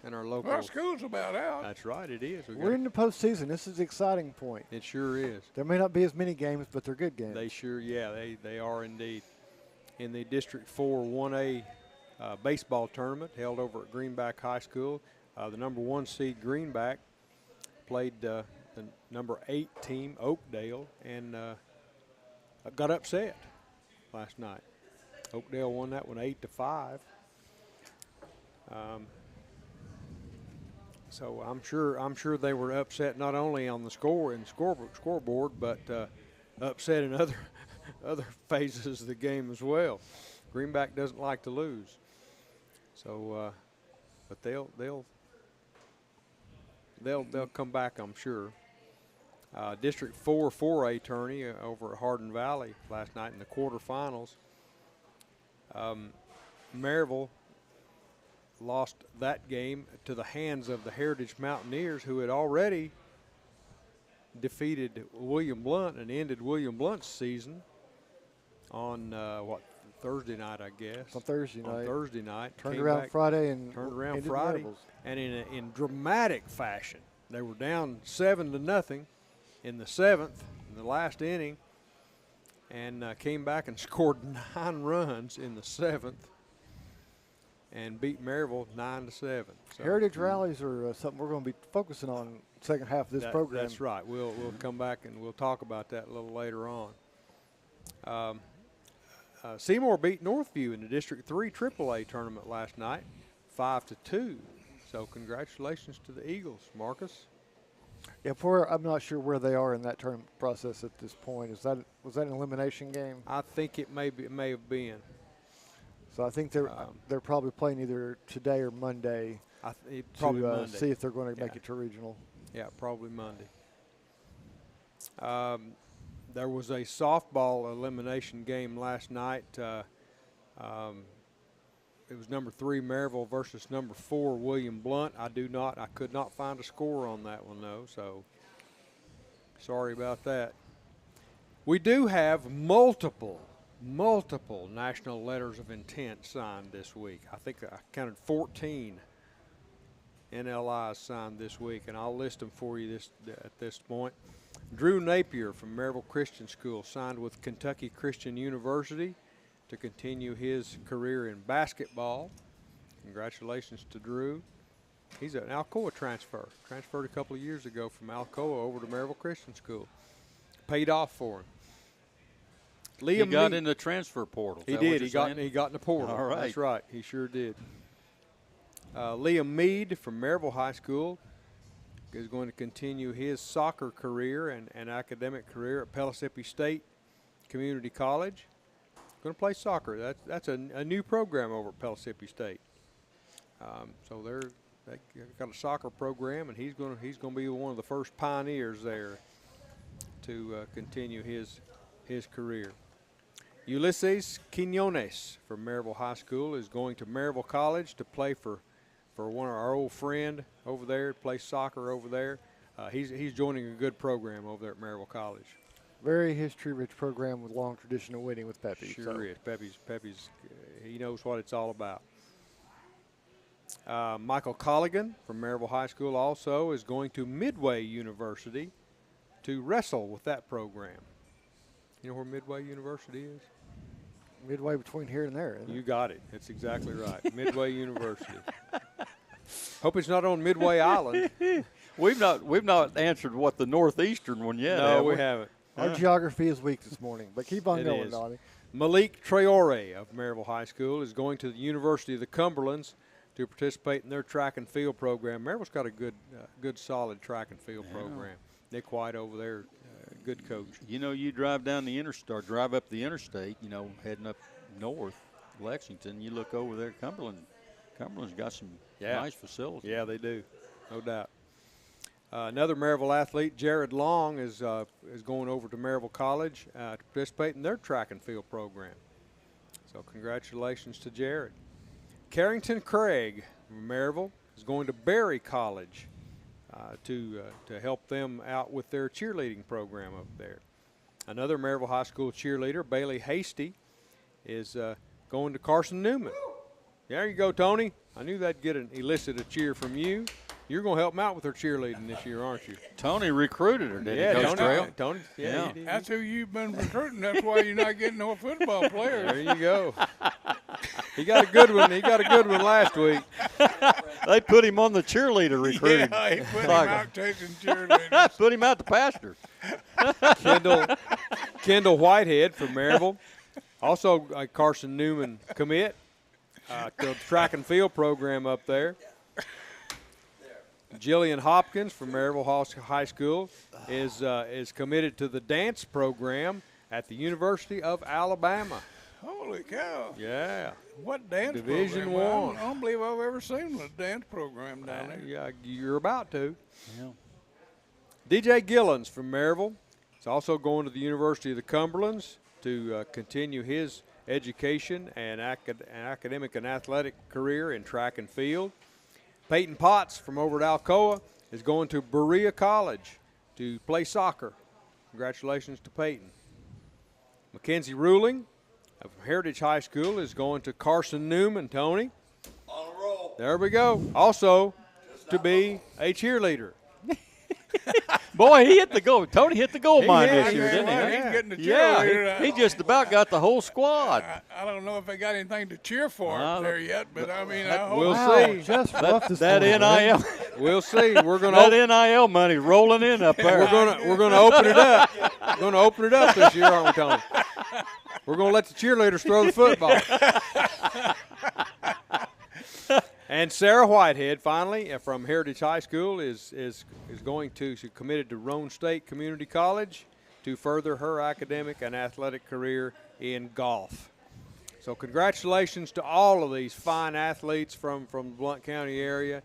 in our local. Well, school's about out. That's right, it is. We're in the postseason. This is the exciting point. It sure is. There may not be as many games, but they're good games. They are indeed. In the District 4 1A baseball tournament held over at Greenback High School, the number 1 seed Greenback played the number 8 team, Oakdale, and got upset last night. Oakdale won that one 8-5. So I'm sure they were upset not only on the scoreboard, but upset in other phases of the game as well. Greenback doesn't like to lose, so but they'll come back, I'm sure. District 4 4A tourney over at Hardin Valley last night in the quarterfinals. Maryville lost that game to the hands of the Heritage Mountaineers, who had already defeated William Blount and ended William Blount's season on Thursday night, I guess. On Thursday night. Turned around Friday and ended Maryville's. And in dramatic fashion, they were down 7-0 in the 7th, in the last inning, and came back and scored 9 runs in the 7th and beat Maryville 9-7. So, Heritage rallies are something we're going to be focusing on second half of this program. That's right. We'll come back and we'll talk about that a little later on. Seymour beat Northview in the District 3 AAA tournament last night, 5-2. So congratulations to the Eagles, Marcus. Yeah, I'm not sure where they are in that tournament process at this point. Was that an elimination game? I think it may have been. So I think they're probably playing either today or Monday. Probably Monday. See if they're going to make it to regional. Yeah, probably Monday. There was a softball elimination game last night. It was number 3 Maryville versus number 4 William Blount. I could not find a score on that one though, so sorry about that. We do have multiple national letters of intent signed this week. I think I counted 14 NLIs signed this week, and I'll list them for you at this point. Drew Napier from Maryville Christian School signed with Kentucky Christian University to continue his career in basketball. Congratulations to Drew. He's an Alcoa transferred a couple of years ago from Alcoa over to Maryville Christian School. Paid off for him. He got in the transfer portal. He did. He got in the portal. All right. That's right. He sure did. Liam Mead from Maryville High School is going to continue his soccer career and academic career at Pellissippi State Community College. Going to play soccer. That's a new program over at Pellissippi State. So they got a soccer program, and he's going to be one of the first pioneers there to continue his career. Ulysses Quinones from Maryville High School is going to Maryville College to play for one of our old friend over there, play soccer over there. He's joining a good program over there at Maryville College. Very history-rich program with long tradition of winning with Pepe. Sure is. Pepe's he knows what it's all about. Michael Colligan from Maryville High School also is going to Midway University to wrestle with that program. You know where Midway University is? Midway between here and there. You got it. That's exactly right. Midway University. Hope it's not on Midway Island. We've not answered what the northeastern one yet. No, we haven't. Our geography is weak this morning, but keep on It going, is. Donnie. Malik Traore of Maryville High School is going to the University of the Cumberlands to participate in their track and field program. Maryville's got a good solid track and field program. Nick White over there, good coach. You know, you drive down the interstate, or drive up the interstate, you know, heading up north, Lexington, you look over there, Cumberland's got some nice facilities. Yeah, they do, no doubt. Another Maryville athlete, Jared Long, is going over to Maryville College to participate in their track and field program. So congratulations to Jared. Carrington Craig from Maryville is going to Berry College to help them out with their cheerleading program up there. Another Maryville High School cheerleader, Bailey Hasty, is going to Carson Newman. There you go, Tony. I knew that'd elicit a cheer from you. You're going to help them out with their cheerleading this year, aren't you? Tony recruited her, didn't he, Coach Trail? Tony, Yeah. he did. That's who you've been recruiting. That's why you're not getting no football players. There you go. He got a good one. He got a good one last week. They put him on the cheerleader recruiting. Yeah, he put him out chasing cheerleaders. Put him out the pasture. Kendall Whitehead from Maryville, also a Carson Newman commit to the track and field program up there. Jillian Hopkins from Maryville High School is committed to the dance program at the University of Alabama. Holy cow. Yeah. What dance Division program? I I don't believe I've ever seen a dance program down there. Yeah, you're about to. Yeah. DJ Gillens from Maryville is also going to the University of the Cumberlands to continue his education and academic and athletic career in track and field. Peyton Potts from over at Alcoa is going to Berea College to play soccer. Congratulations to Peyton. Mackenzie Ruling of Heritage High School is going to Carson Newman. Tony. On a roll. There we go. Also to be a cheerleader. Boy, he hit the goal. Tony hit the goal mine did. this year, didn't he? He's getting the Yeah, cheerleader. he just about got the whole squad. I don't know if they got anything to cheer for up there yet, but I mean, I hope. We'll Wow, see. just rough this That morning, NIL, right? We'll see. We're going that to NIL money rolling in up there. we're going to open it up. We're going to open it up this year, aren't we, Tony? We're going to let the cheerleaders throw the football. And Sarah Whitehead, finally, from Heritage High School, is going to, she's committed to Roane State Community College to further her academic and athletic career in golf. So congratulations to all of these fine athletes from the Blount County area.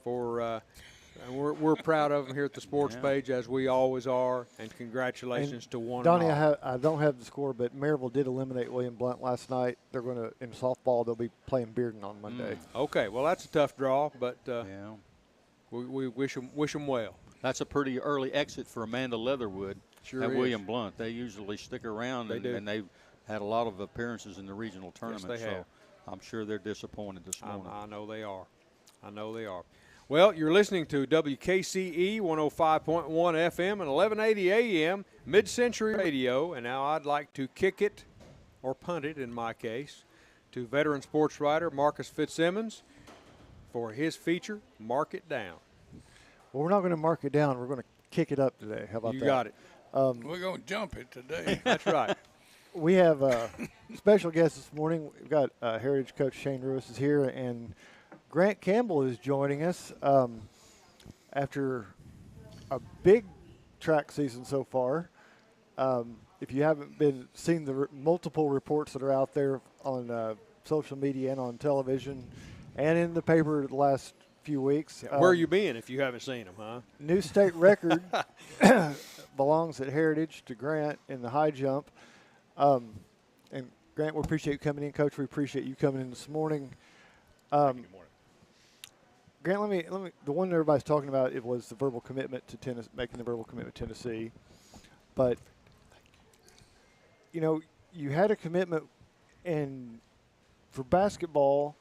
And we're proud of them here at the sports page, as we always are, and congratulations to one Donnie, and all. I don't have the score, but Maryville did eliminate William Blount last night. They're going to, in softball, they'll be playing Bearden on Monday. Okay, well, that's a tough draw, but Yeah. we wish them well. That's a pretty early exit for Amanda Leatherwood Sure and is. William Blunt. They usually stick around, They do. and they've had a lot of appearances in the regional tournament. they have. So I'm sure they're disappointed this morning. I know they are. I know they are. Well, you're listening to WKCE 105.1 FM and 1180 AM, Mid-Century Radio, and now I'd like to kick it, or punt it in my case, to veteran sports writer Marcus Fitzsimmons for his feature, Mark It Down. Well, we're not going to mark it down. We're going to kick it up today. How about that? You got it. We're going to jump it today. That's right. We have a special guest this morning. We've got Heritage coach Shane Lewis is here, and Grant Campbell is joining us after a big track season so far. If you haven't seen the multiple reports that are out there on social media and on television and in the paper the last few weeks. Where you been if you haven't seen them, huh? New state record belongs at Heritage to Grant in the high jump. And Grant, we appreciate you coming in, Coach. We appreciate you coming in this morning. Grant, let me. The one that everybody's talking about, it was the verbal commitment to Tennessee, making the verbal commitment to Tennessee. But you know, you had a commitment, and for basketball,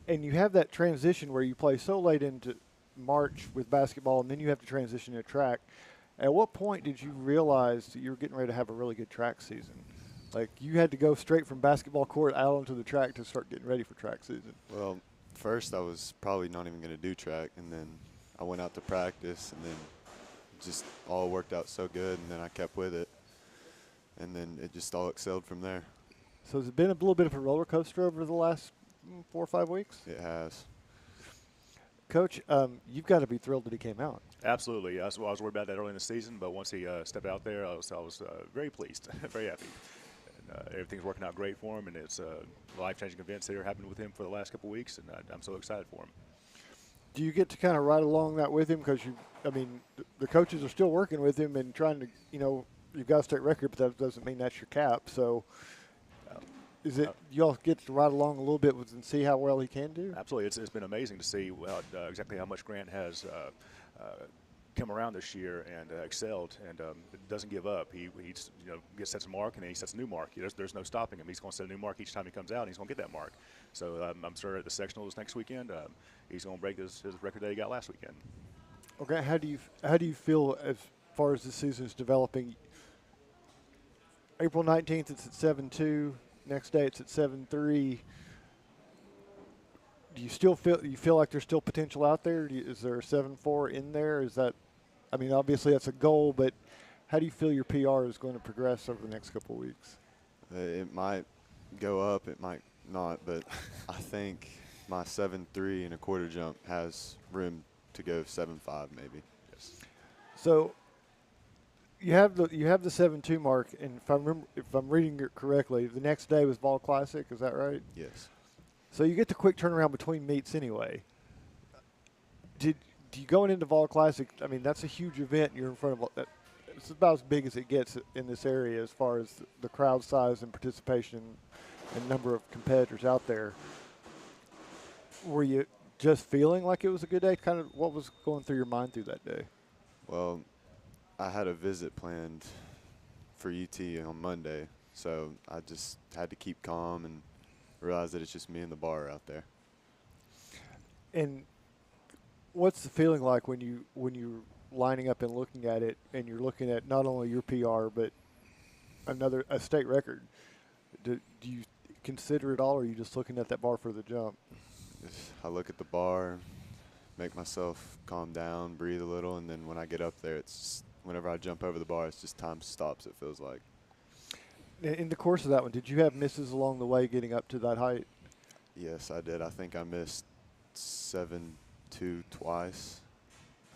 and you have that transition where you play so late into March with basketball, and then you have to transition to track. At what point did you realize that you were getting ready to have a really good track season? Like, you had to go straight from basketball court out onto the track to start getting ready for track season. Well, first I was probably not even going to do track, and then I went out to practice and then just all worked out so good, and then I kept with it, and then it just all excelled from there. So has it been a little bit of a roller coaster over the last 4 or 5 weeks? It has. Coach, you've got to be thrilled that he came out. Absolutely. I was worried about that early in the season, but once he stepped out there, I was very pleased, very happy. And, everything's working out great for him, and it's life-changing events that are happening with him for the last couple of weeks, and I'm so excited for him. Do you get to kind of ride along that with him? Because the coaches are still working with him and trying to, you've got a state record, but that doesn't mean that's your cap. So is it you all get to ride along a little bit with and see how well he can do? Absolutely. It's been amazing to see exactly how much Grant has come around this year and excelled, and doesn't give up. He sets a mark, and then he sets a new mark. There's no stopping him. He's going to set a new mark each time he comes out, and he's going to get that mark. So I'm sure at the sectionals next weekend, he's going to break his record that he got last weekend. Okay, how do you feel as far as the season is developing? April 19th, it's at 7-2. Next day, it's at 7-3. Do you still feel like there's still potential out there? Is there a 7-4 in there? Is that, obviously that's a goal, but how do you feel your PR is going to progress over the next couple of weeks? It might go up, it might not, but I think my 7.3 and a quarter jump has room to go 7.5 maybe. Yes. So you have the 7.2 mark, and if I'm reading it correctly, the next day was Vol Classic. Is that right? Yes. So you get the quick turnaround between meets anyway. Do you going into Vol Classic? That's a huge event. You're in front of. It's about as big as it gets in this area as far as the crowd size and participation and number of competitors out there. Were you just feeling like it was a good day? Kind of what was going through your mind through that day? Well, I had a visit planned for UT on Monday, so I just had to keep calm and realize that it's just me and the bar out there. And what's the feeling like when you're lining up and looking at it, and you're looking at not only your PR but a state record? Do you consider it all, or are you just looking at that bar for the jump? I look at the bar, make myself calm down, breathe a little, and then when I get up there, it's just, whenever I jump over the bar, it's just time stops, it feels like. In the course of that one, did you have misses along the way getting up to that height? Yes, I did. I think I missed 7.2 twice.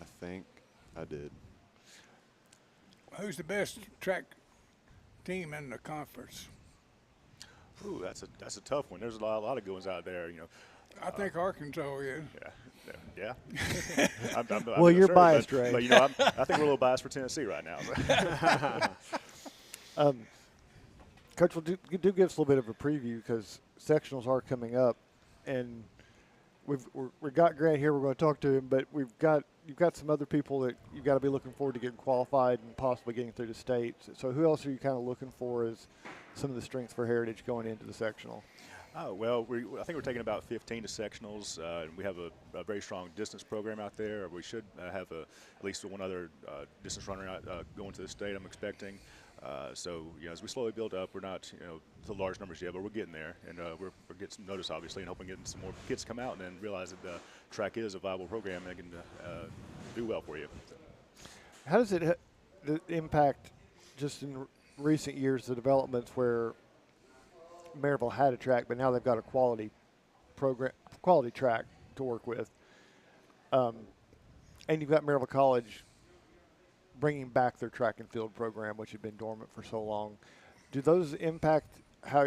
I think I did. Who's the best track team in the conference? Ooh, that's a tough one. There's a lot of good ones out there. I think Arkansas is. Yeah. Well, you're sure, biased, but, Ray. But I think we're a little biased for Tennessee right now. Coach, do give us a little bit of a preview, because sectionals are coming up, and we've got Grant here. We're going to talk to him, but you've got some other people that you've got to be looking forward to getting qualified and possibly getting through the state. So who else are you kind of looking for as some of the strengths for Heritage going into the sectional? Oh, well, I think we're taking about 15 to sectionals. And we have a very strong distance program out there. We should have at least one other distance runner out, going to the state, I'm expecting. So, as we slowly build up, we're not, to large numbers yet, but we're getting there. And we're getting some notice, obviously, and hoping getting some more kids come out and then realize that track is a viable program and can do well for you. So. How does it impact, just in recent years, the developments where Maryville had a track, but now they've got a quality track to work with, and you've got Maryville College bringing back their track and field program, which had been dormant for so long. Do those impact how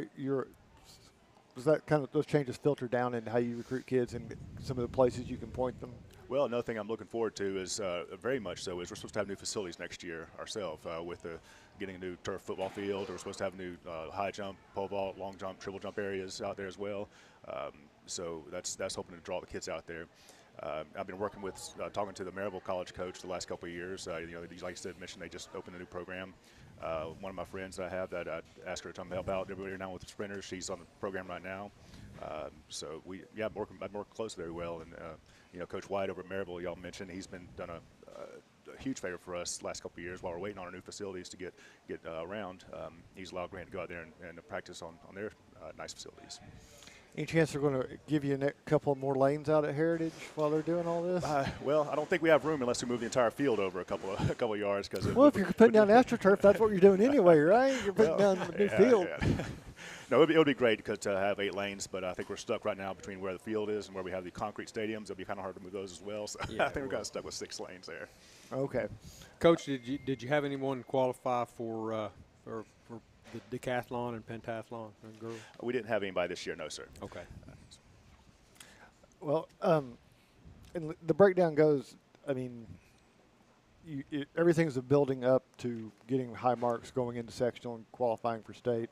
does that kind of those changes filter down into how you recruit kids and some of the places you can point them? Well, another thing I'm looking forward to is very much so is we're supposed to have new facilities next year ourselves with getting a new turf football field. We're supposed to have new high jump, pole vault, long jump, triple jump areas out there as well. So that's hoping to draw the kids out there. I've been working with talking to the Maryville College coach the last couple of years. Like I said, mentioned they just opened a new program. One of my friends that I have that I asked her to come help out everybody now with the sprinters. She's on the program right now. So I've worked closely very well. And Coach White over at Maryville, y'all mentioned, he's been done a huge favor for us the last couple of years while we're waiting on our new facilities to get around. He's allowed Grant to go out there and practice on their nice facilities. Any chance they're going to give you a couple more lanes out at Heritage while they're doing all this? Well, I don't think we have room unless we move the entire field over a couple of yards. Well, if you're putting down AstroTurf, that's what you're doing anyway, right? You're putting down a new field. Yeah. No, it would be great to have 8 lanes, but I think we're stuck right now between where the field is and where we have the concrete stadiums. It'll be kind of hard to move those as well. So Yeah, I think we're kind of stuck with 6 lanes there. Okay. Coach, did you have anyone qualify for the decathlon and pentathlon girls? We didn't have anybody this year, no, sir. Okay. Well, and the breakdown goes, I mean, everything's a building up to getting high marks going into sectional and qualifying for state.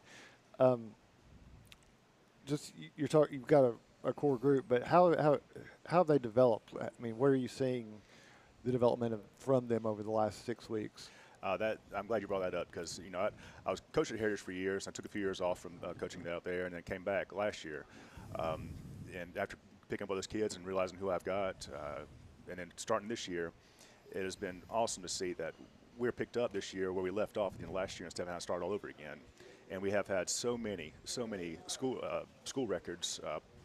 You've got a core group, but how have they developed? I mean, where are you seeing the development from them over the last 6 weeks? I'm glad you brought that up because, I was coaching at Heritage for years. I took a few years off from coaching out there and then came back last year. And after picking up all those kids and realizing who I've got, and then starting this year, it has been awesome to see that we're picked up this year where we left off last year instead of having to start all over again. And we have had so many school records,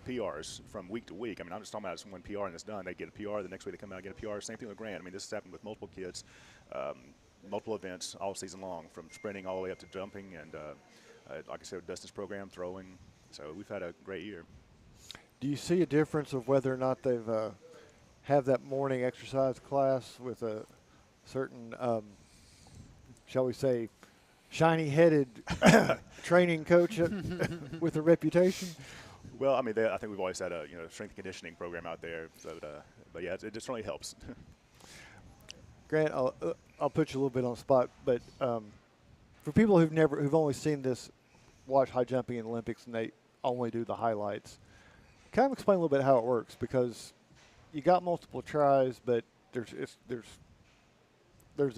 PRs from week to week. I mean, I'm just talking about one PR and it's done. They get a PR. The next week they come out and get a PR. Same thing with Grant. I mean, this has happened with multiple kids, multiple events all season long, from sprinting all the way up to jumping and, like I said, with Dustin's program, throwing. So we've had a great year. Do you see a difference of whether or not they've have that morning exercise class with a certain, shall we say, shiny-headed training coach with a reputation? Well, I mean, I think we've always had a strength and conditioning program out there. So, but yeah, it just really helps. Grant, I'll put you a little bit on the spot, but for people who've only seen this, watch high jumping in the Olympics, and they only do the highlights, kind of explain a little bit how it works, because you got multiple tries, but there's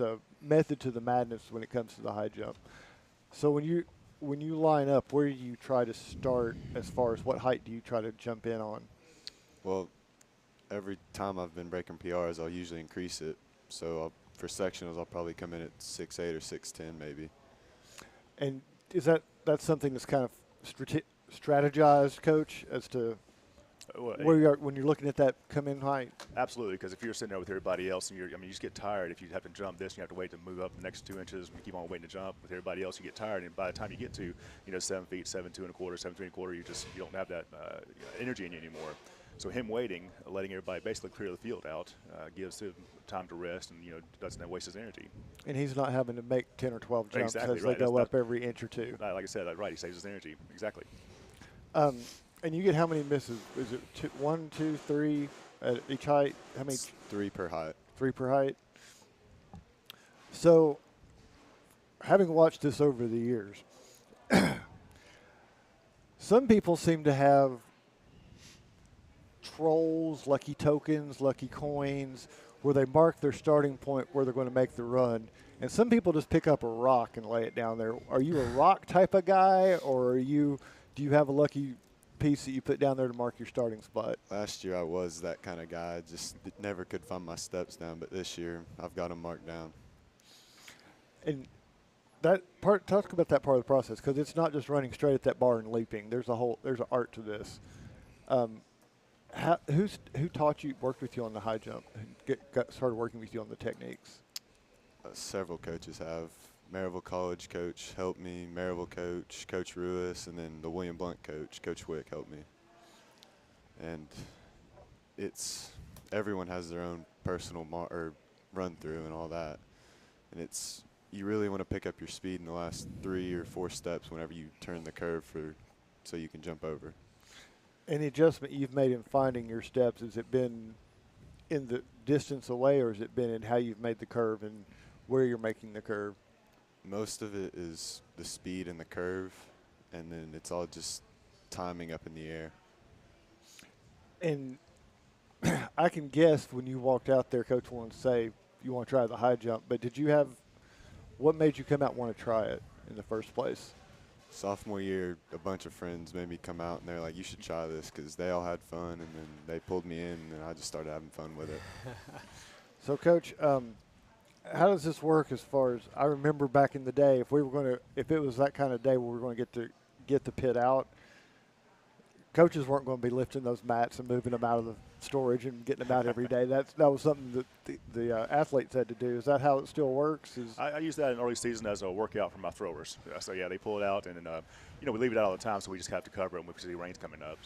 a method to the madness when it comes to the high jump. So when you line up, where do you try to start as far as what height do you try to jump in on? Well, every time I've been breaking PRs, I'll usually increase it. So for sectionals, I'll probably come in at 6'8" or 6'10" maybe. And is that's something that's kind of strategized, Coach, as to where you are when you're looking at that come in height? Absolutely, because if you're sitting there with everybody else and you just get tired if you have to jump this and you have to wait to move up the next 2 inches and you keep on waiting to jump with everybody else, you get tired, and by the time you get to 7 feet, 7'2 1/4, 7'3 1/4, you don't have that energy in you anymore. So him waiting, letting everybody basically clear the field out, gives him time to rest and doesn't waste his energy. And he's not having to make 10 or 12 jumps exactly as right. they go up every inch or two. Like I said, right, he saves his energy. Exactly. And you get how many misses? Is it 1, 2, 3 at each height? How many? It's 3 per height. 3 per height. So, having watched this over the years, some people seem to have trolls, lucky tokens, lucky coins, where they mark their starting point where they're going to make the run. And some people just pick up a rock and lay it down there. Are you a rock type of guy, or do you have a lucky piece that you put down there to mark your starting spot? Last year I was that kind of guy. Just never could find my steps down, but this year I've got them marked down. And that part, talk about that part of the process, because it's not just running straight at that bar and leaping. There's an art to this. Who taught you, worked with you on the high jump, and got started working with you on the techniques? Several coaches have. Maryville College coach helped me, Maryville coach, Coach Ruiz, and then the William Blunt coach, Coach Wick, helped me. And everyone has their own personal run through and all that. And you really want to pick up your speed in the last 3 or 4 steps whenever you turn the curve so you can jump over. Any adjustment you've made in finding your steps, has it been in the distance away, or has it been in how you've made the curve and where you're making the curve? Most of it is the speed and the curve, and then it's all just timing up in the air. And I can guess when you walked out there, Coach wanted to say you want to try the high jump, but what made you come out and want to try it in the first place? Sophomore year, a bunch of friends made me come out, and they're like, you should try this, because they all had fun, and then they pulled me in, and I just started having fun with it. So, Coach, how does this work as far as, I remember back in the day, if it was that kind of day where we were going to get the pit out, coaches weren't going to be lifting those mats and moving them out of the storage and getting them out every day. That was something that the athletes had to do. Is that how it still works? I use that in early season as a workout for my throwers. So yeah, they pull it out, and then we leave it out all the time, so we just have to cover them because the rain's coming up.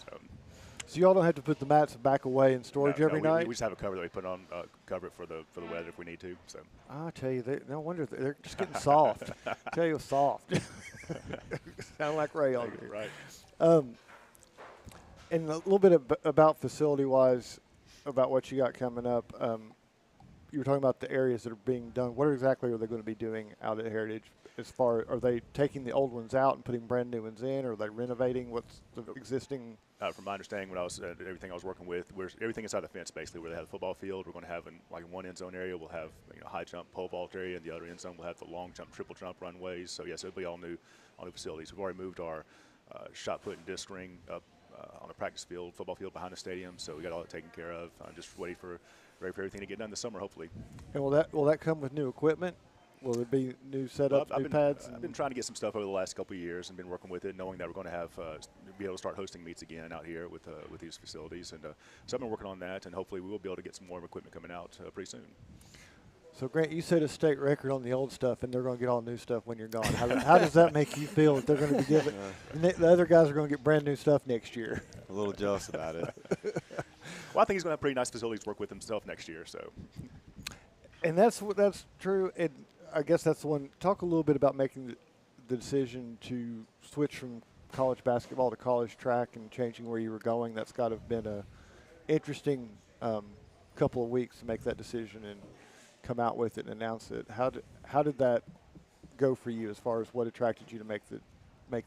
So y'all don't have to put the mats back away in storage every night? We just have a cover that we put on, cover it for the weather if we need to. So I tell you, no wonder they're just getting soft. I tell you, soft. Sound like Ray on here. Right. And a little bit about facility-wise, about what you got coming up. You were talking about the areas that are being done. What exactly are they going to be doing out at Heritage? Are they taking the old ones out and putting brand new ones in, or are they renovating what's the existing? From my understanding, when I was everything I was working with, everything inside the fence basically. Where they have the football field, we're going to have in one end zone area, we'll have high jump pole vault area, and the other end zone we'll have the long jump, triple jump runways. So yes, it'll be all new facilities. We've already moved our shot put and disc ring up on a practice field, football field behind the stadium. So we got all that taken care of. Just ready for everything to get done this summer, hopefully. And will that come with new equipment? Will there be new setups, new pads? I've been trying to get some stuff over the last couple of years and been working with it, knowing that we're going to have be able to start hosting meets again out here with these facilities. And so I've been working on that, and hopefully we will be able to get some more equipment coming out pretty soon. So, Grant, you set a state record on the old stuff, and they're going to get all new stuff when you're gone. How does that make you feel that they're going to be giving the other guys are going to get brand new stuff next year? A little jealous about it. Well, I think he's going to have pretty nice facilities to work with himself next year. So, and that's true. And I guess that's the one. Talk a little bit about making the decision to switch from college basketball to college track and changing where you were going. That's got to have been a interesting couple of weeks to make that decision and come out with it and announce it. How did that go for you as far as what attracted you to make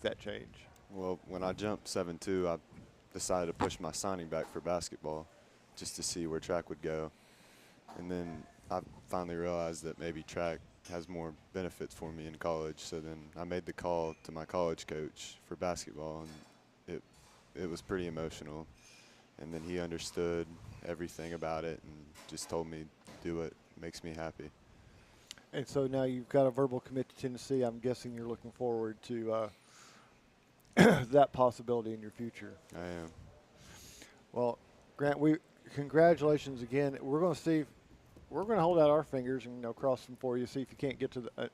that change? Well, when I jumped 7'2", I decided to push my signing back for basketball just to see where track would go. And then I finally realized that maybe track has more benefits for me in college. So then I made the call to my college coach for basketball, and it was pretty emotional. And then he understood everything about it and just told me, do it. Makes me happy. And so now you've got a verbal commit to Tennessee. I'm guessing you're looking forward to that possibility in your future. I am. Well, Grant, congratulations again. We're going to hold out our fingers and cross them for you. See if you can't get to the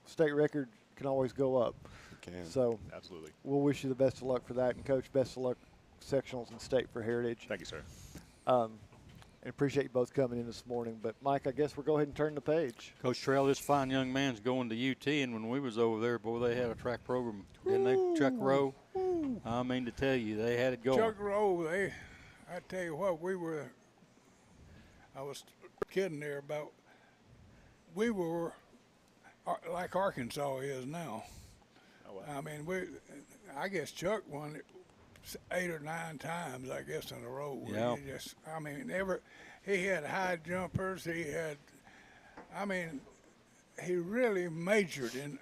state record. Can always go up. It can. So absolutely. We'll wish you the best of luck for that, and Coach, best of luck sectionals and state for Heritage. Thank you, sir. And appreciate you both coming in this morning. But, Mike, I guess we'll go ahead and turn the page. Coach Trail, this fine young man's going to UT, and when we was over there, boy, they had a track program, didn't they? Chuck Rowe. I mean to tell you, they had it going. Chuck Rowe, I tell you what, I was kidding there about, we were like Arkansas is now. Oh, wow. I mean, I guess Chuck won it 8 or 9 times, I guess, in a row. Yeah. He had high jumpers. He really majored in.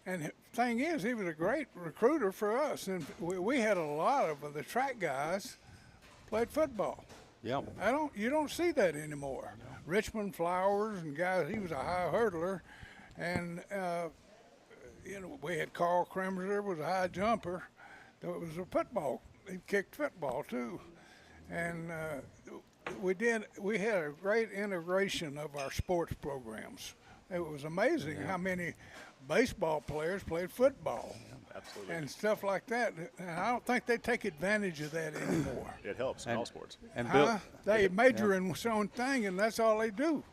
And the thing is, he was a great recruiter for us, and we had a lot of the track guys played football. Yeah. You don't see that anymore. No. Richmond Flowers and guys. He was a high hurdler, and we had Carl Kremser was a high jumper. It was a football. He kicked football too, and we had a great integration of our sports programs. It was amazing how many baseball players played football. Absolutely. And stuff like that. And I don't think they take advantage of that anymore. It helps in all sports. And Bill, they major in one thing, and that's all they do.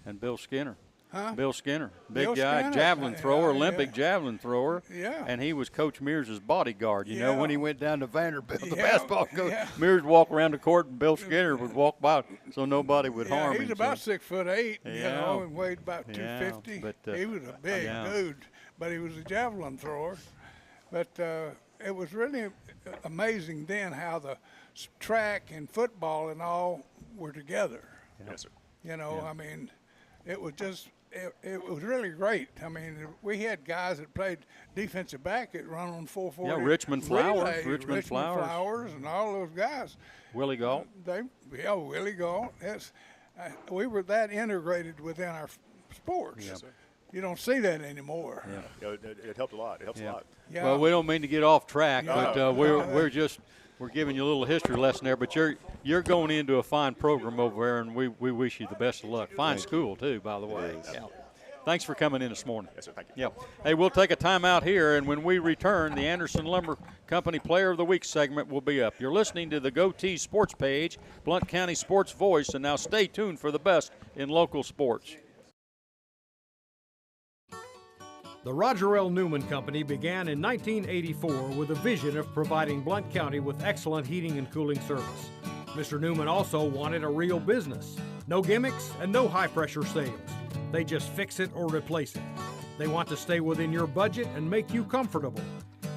And Bill Skinner. Huh? Bill Skinner, big Bill guy, Skinner. javelin thrower, Yeah. Olympic javelin thrower. Yeah. And he was Coach Mears' bodyguard. You know, when he went down to Vanderbilt, the Yeah. basketball coach, Yeah. Mears would walk around the court, and Bill Skinner would walk by so nobody would harm him. He's about So- 6'8", Yeah. and weighed about 250. but, he was a big dude, but he was a javelin thrower. But it was really amazing then how the track and football and all were together. Yes, sir. I mean, it was just it was really great. I mean, we had guys that played defensive back that run on 440. Yeah, Richmond Flowers, relay, Richmond Flowers. and all those guys. Willie Galt. Willie Galt. We were that integrated within our sports. Yes, sir. You don't see that anymore. Yeah. It helped a lot. It helps a lot. Yeah. Well, we don't mean to get off track, but we're giving you a little history lesson there. But you're going into a fine program over there, and we wish you the best of luck. Fine school too, by the way. Yeah. Thanks for coming in this morning. Yes, sir. Thank you. Yeah. Hey, we'll take a timeout here, and when we return, the Anderson Lumber Company Player of the Week segment will be up. You're listening to the Goatee Sports Page, Blount County Sports Voice, and now stay tuned for the best in local sports. The Roger L. Newman Company began in 1984 with a vision of providing Blount County with excellent heating and cooling service. Mr. Newman also wanted a real business. No gimmicks and no high-pressure sales. They just fix it or replace it. They want to stay within your budget and make you comfortable.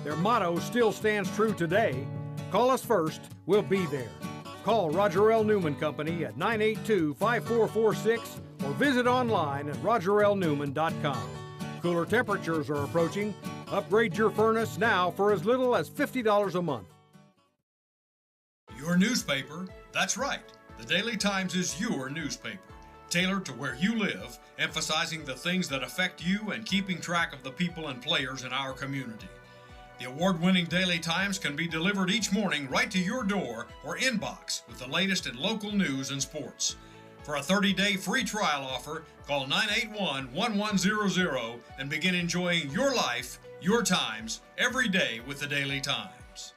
Their motto still stands true today. Call us first, we'll be there. Call Roger L. Newman Company at 982-5446 or visit online at rogerlnewman.com. Cooler temperatures are approaching. Upgrade your furnace now for as little as $50 a month. Your newspaper? That's right. The Daily Times is your newspaper, tailored to where you live, emphasizing the things that affect you and keeping track of the people and players in our community. The award-winning Daily Times can be delivered each morning right to your door or inbox with the latest in local news and sports. For a 30-day free trial offer, call 981-1100 and begin enjoying your life, your times, every day with the Daily Times.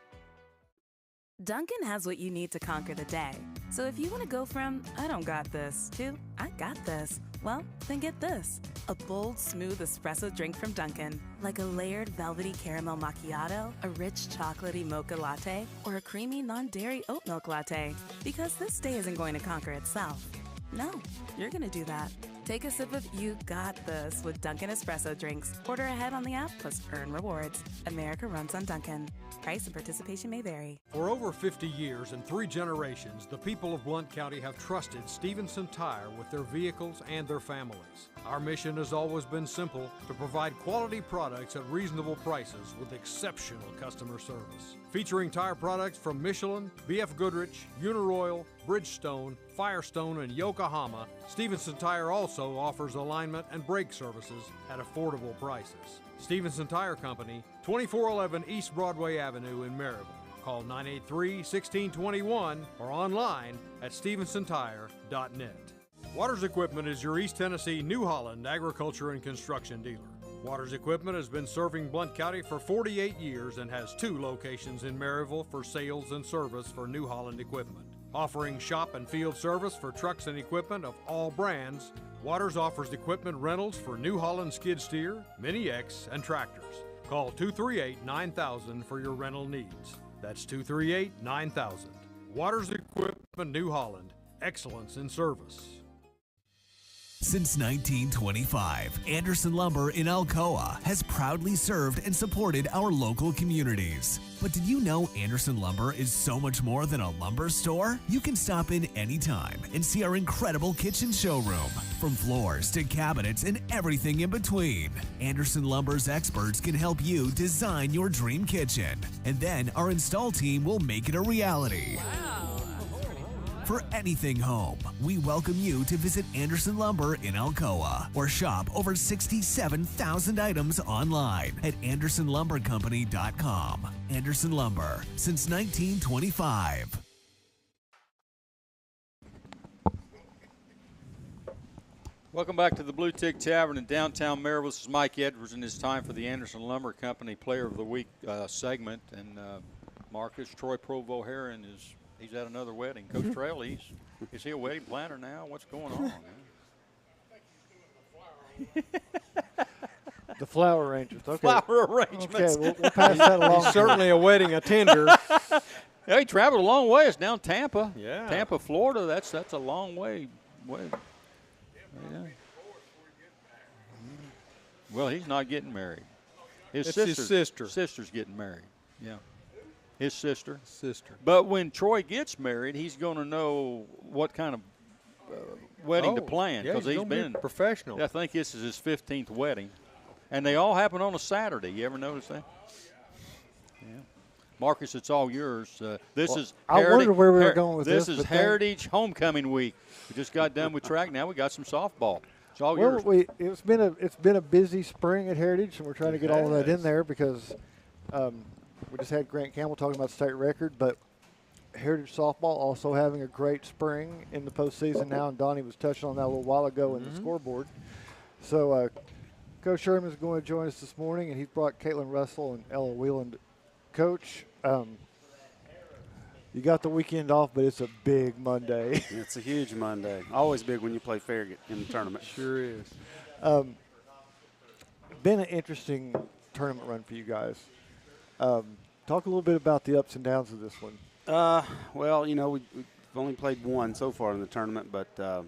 Dunkin' has what you need to conquer the day. So if you want to go from, I don't got this, to, I got this, well, then get this. A bold, smooth espresso drink from Dunkin'. Like a layered velvety caramel macchiato, a rich chocolatey mocha latte, or a creamy non-dairy oat milk latte. Because this day isn't going to conquer itself. No, you're going to do that. Take a sip of You Got This with Dunkin' Espresso drinks. Order ahead on the app, plus earn rewards. America runs on Dunkin'. Price and participation may vary. For over 50 years and 3 generations, the people of Blount County have trusted Stevenson Tire with their vehicles and their families. Our mission has always been simple: to provide quality products at reasonable prices with exceptional customer service. Featuring tire products from Michelin, BF Goodrich, Uniroyal, Bridgestone, Firestone, and Yokohama, Stevenson Tire also offers alignment and brake services at affordable prices. Stevenson Tire Company, 2411 East Broadway Avenue in Maryville. Call 983-1621 or online at stevensontire.net. Waters Equipment is your East Tennessee New Holland agriculture and construction dealer. Waters Equipment has been serving Blount County for 48 years and has 2 locations in Maryville for sales and service for New Holland equipment. Offering shop and field service for trucks and equipment of all brands, Waters offers equipment rentals for New Holland skid steer, Mini X, and tractors. Call 238-9000 for your rental needs. That's 238-9000. Waters Equipment New Holland. Excellence in service. Since 1925, Anderson Lumber in Alcoa has proudly served and supported our local communities. But did you know Anderson Lumber is so much more than a lumber store? You can stop in anytime and see our incredible kitchen showroom. From floors to cabinets and everything in between, Anderson Lumber's experts can help you design your dream kitchen. And then our install team will make it a reality. For anything home, we welcome you to visit Anderson Lumber in Alcoa or shop over 67,000 items online at AndersonLumberCompany.com. Anderson Lumber, since 1925. Welcome back to the Blue Tick Tavern in downtown Maryville. This is Mike Edwards, and it's time for the Anderson Lumber Company Player of the Week segment. And Marcus, Troy Provo Heron he's at another wedding. Coach Trail, is he a wedding planner now? What's going on? The flower arrangements. Okay. Flower arrangements. Okay, we'll pass that along. He's certainly a wedding attender. Yeah, he traveled a long way. It's down Tampa. Yeah. Tampa, Florida. That's a long way. Yeah. Well, he's not getting married. It's his sister. Sister's getting married. Yeah. His sister. Sister. But when Troy gets married, he's going to know what kind of wedding to plan, because he's been professional. I think this is his 15th wedding, and they all happen on a Saturday. You ever notice that? Yeah. Marcus, it's all yours. This is. I wondered where we were going with this. This is Heritage Homecoming Week. We just got done with track. Now we got some softball. It's all Well, yours. it's been a busy spring at Heritage, and we're trying to get all of that in there because we just had Grant Campbell talking about state record, but Heritage softball also having a great spring in the postseason now, and Donnie was touching on that a little while ago in the scoreboard. So Coach Sherman is going to join us this morning, and he's brought Caitlin Russell and Ella Wheeland. Coach, you got the weekend off, but it's a big Monday. It's a huge Monday. Always big when you play Farragut in the tournament. Sure is. Been an interesting tournament run for you guys. Talk a little bit about the ups and downs of this one. Well, you know, we've only played one so far in the tournament, but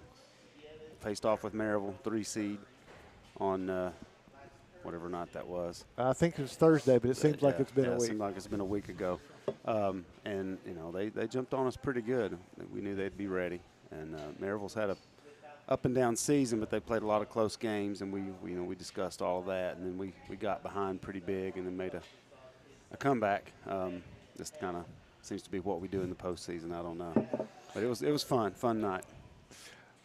faced off with Maryville, 3 seed, on whatever night that was. I think it was Thursday, but it seems like it's been a week. It seemed like it's been a week ago. And, you know, they jumped on us pretty good. We knew they'd be ready. And Maryville's had a up-and-down season, but they played a lot of close games, and we discussed all of that. And then we got behind pretty big and then made a comeback. Just kind of seems to be what we do in the postseason. I don't know. But it was fun night.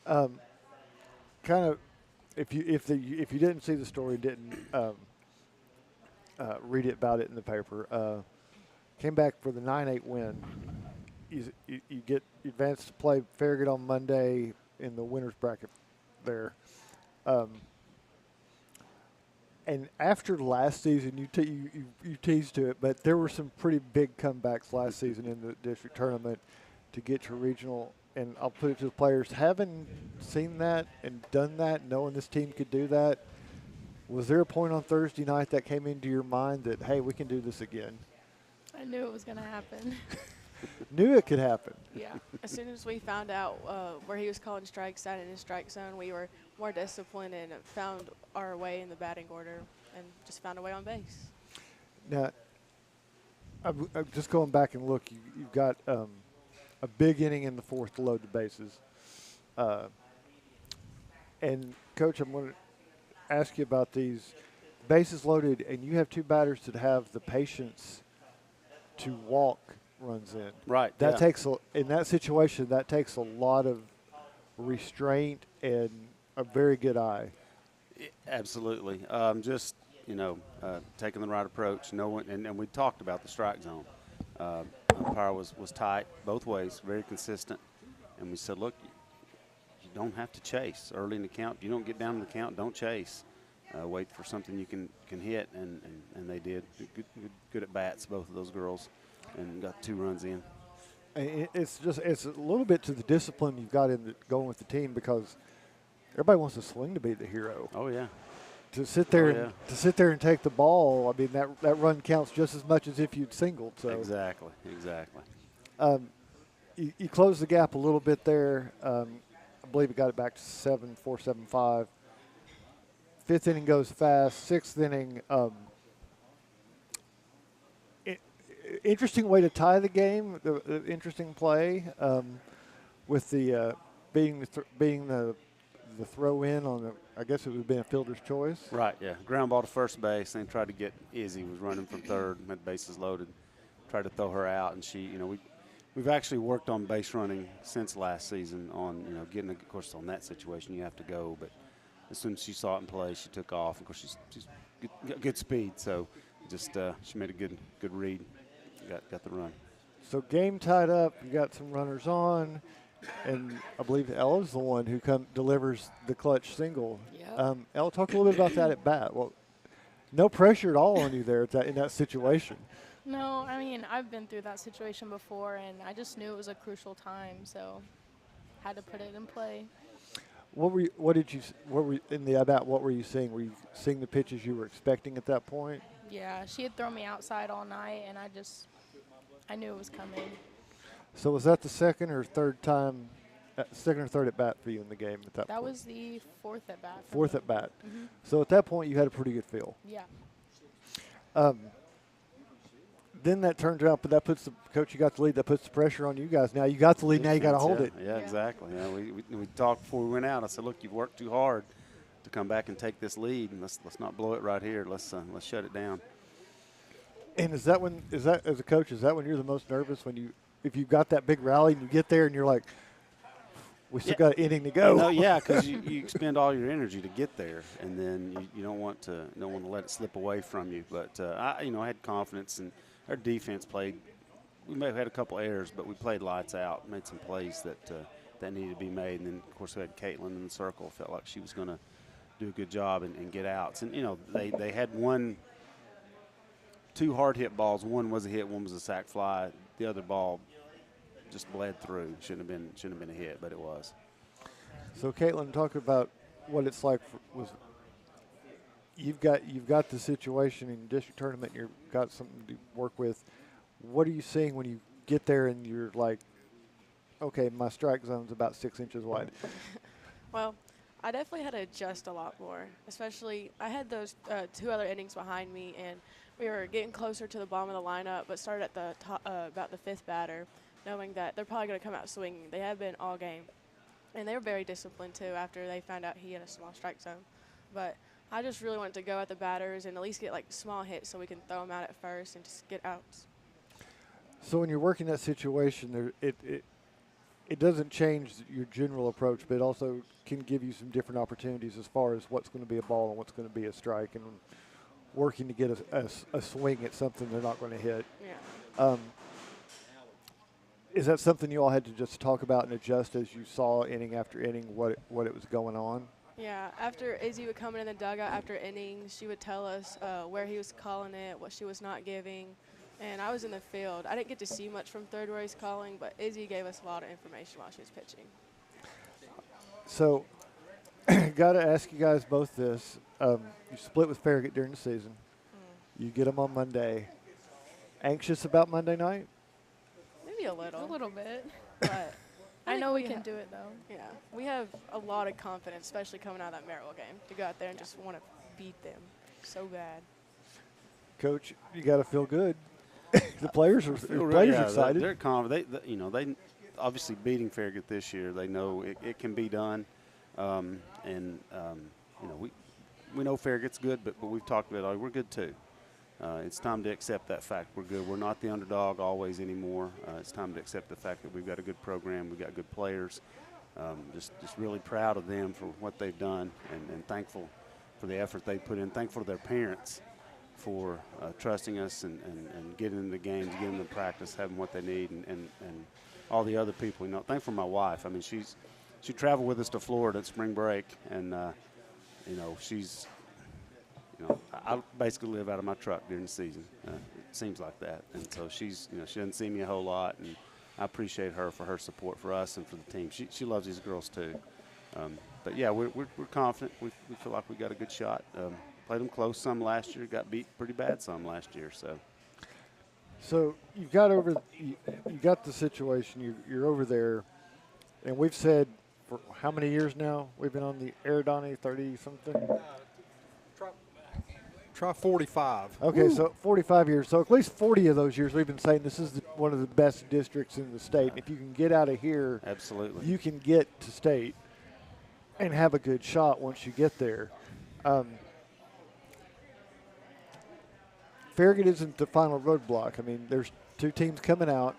Kind of, if you didn't see the story, didn't read about it in the paper, came back for the 9-8 win. You get advanced to play Farragut on Monday in the winners bracket there. And after last season, you teased to it, but there were some pretty big comebacks last season in the district tournament to get to regional. And I'll put it to the players, having seen that and done that, knowing this team could do that, was there a point on Thursday night that came into your mind that, hey, we can do this again? I knew it was going to happen. Knew it could happen. Yeah. As soon as we found out where he was calling strikes out in his strike zone, we were more disciplined and found our way in the batting order and just found a way on base. Now, I'm just going back and look. You've got a big inning in the fourth to load the bases. And, Coach, I'm going to ask you about these bases loaded, and you have 2 batters that have the patience to walk runs in. Right. That takes in that situation, that takes a lot of restraint and a very good eye. Absolutely. Just, you know, taking the right approach, knowing, and we talked about the strike zone. Umpire was tight both ways, very consistent. And we said, look, you don't have to chase early in the count. You don't get down in the count, don't chase. Wait for something you can hit, and they did. Good at bats, both of those girls, and got 2 runs in. It's a little bit to the discipline you've got in going with the team, because everybody wants to swing to be the hero. Oh yeah. To sit there and take the ball, I mean that run counts just as much as if you'd singled. So Exactly. You closed the gap a little bit there. I believe it got it back to 7-4, 7-5. 5th inning goes fast. 6th inning, interesting way to tie the game. The interesting play with the being the throw in on the. I guess it would have been a fielder's choice. Right. Yeah. Ground ball to first base. Then tried to get Izzy was running from third. Had bases loaded. Tried to throw her out, and she. You know, we've actually worked on base running since last season on getting. Of course, on that situation you have to go, but as soon as she saw it in play, she took off. Of course, she's good speed, so just she made a good read. Got the run. So game tied up. You got some runners on, and I believe Ella's the one who delivers the clutch single. Yep. Ella, talk a little bit about that at bat. Well, no pressure at all on you there in that situation. No, I mean, I've been through that situation before, and I just knew it was a crucial time, so had to put it in play. What were in the at bat? What were you seeing? Were you seeing the pitches you were expecting at that point? Yeah, she had thrown me outside all night, and I knew it was coming. So was that the second or third at bat for you in the game at that point? That was the 4th at bat. 4th at bat. Mm-hmm. So at that point, you had a pretty good feel. Yeah. Then that turns out, but that puts coach. You got the lead. That puts the pressure on you guys. Now you got the lead. Now you got to hold it. Yeah, exactly. Yeah, we talked before we went out. I said, look, you've worked too hard to come back and take this lead, and let's not blow it right here. Let's shut it down. And as a coach, is that when you're the most nervous, if you've got that big rally and you get there and you're like, We still got an inning to go. No, yeah, because you expend all your energy to get there, and then you don't want to let it slip away from you. But I had confidence, and our defense played. We may have had a couple errors, but we played lights out, made some plays that needed to be made, and then of course we had Caitlin in the circle. Felt like she was going to do a good job and get outs. And they had two hard hit balls. One was a hit, one was a sac fly. The other ball just bled through. Shouldn't have been a hit, but it was. So, Caitlin, talk about what it's like. You've got the situation in district tournament. You've got something to work with. What are you seeing when you get there and you're like, okay, my strike zone's about 6 inches wide? Well, I definitely had to adjust a lot more. Especially, I had those 2 other innings behind me, and we were getting closer to the bottom of the lineup, but started at the top, about the 5th batter, knowing that they're probably going to come out swinging. They have been all game. And they were very disciplined, too, after they found out he had a small strike zone. But I just really wanted to go at the batters and at least get, like, small hits so we can throw them out at first and just get outs. So when you're working that situation, it doesn't change your general approach, but it also can give you some different opportunities as far as what's going to be a ball and what's going to be a strike, and working to get a swing at something they're not going to hit. Yeah. Is that something you all had to just talk about and adjust as you saw inning after inning what it was going on? Yeah, after Izzy would come in the dugout after innings, she would tell us where he was calling it, what she was not giving. And I was in the field. I didn't get to see much from third where he's calling, but Izzy gave us a lot of information while she was pitching. So, got to ask you guys both this. You split with Farragut during the season. You get them on Monday. Anxious about Monday night? Maybe a little. A little bit. But I know we can do it, though. Yeah, we have a lot of confidence, especially coming out of that Maryville game, to go out there and just want to beat them so bad. Coach, you got to feel good. The players are excited. They're confident. They obviously beating Farragut this year. They know it can be done, we know Farragut's good, but we've talked about it. We're good too. It's time to accept that fact. We're good. We're not the underdog always anymore. It's time to accept the fact that we've got a good program. We've got good players. Just really proud of them for what they've done, and thankful for the effort they put in. Thankful to their parents for trusting us and getting in the games, getting them to practice, having what they need, and all the other people. Thankful for my wife. I mean, she traveled with us to Florida at spring break, and she's. I basically live out of my truck during the season. It seems like that, and so she doesn't see me a whole lot, and I appreciate her for her support for us and for the team. She loves these girls too. But yeah, we're confident. We feel like we got a good shot. Played them close some last year. Got beat pretty bad some last year. So you got the situation. You're over there, and we've said for how many years now we've been on the air, Donnie? 30-something. Try 45. Okay, so 45 years. So at least 40 of those years we've been saying this is one of the best districts in the state. If you can get out of here, absolutely, you can get to state and have a good shot once you get there. Farragut isn't the final roadblock. I mean, there's 2 teams coming out.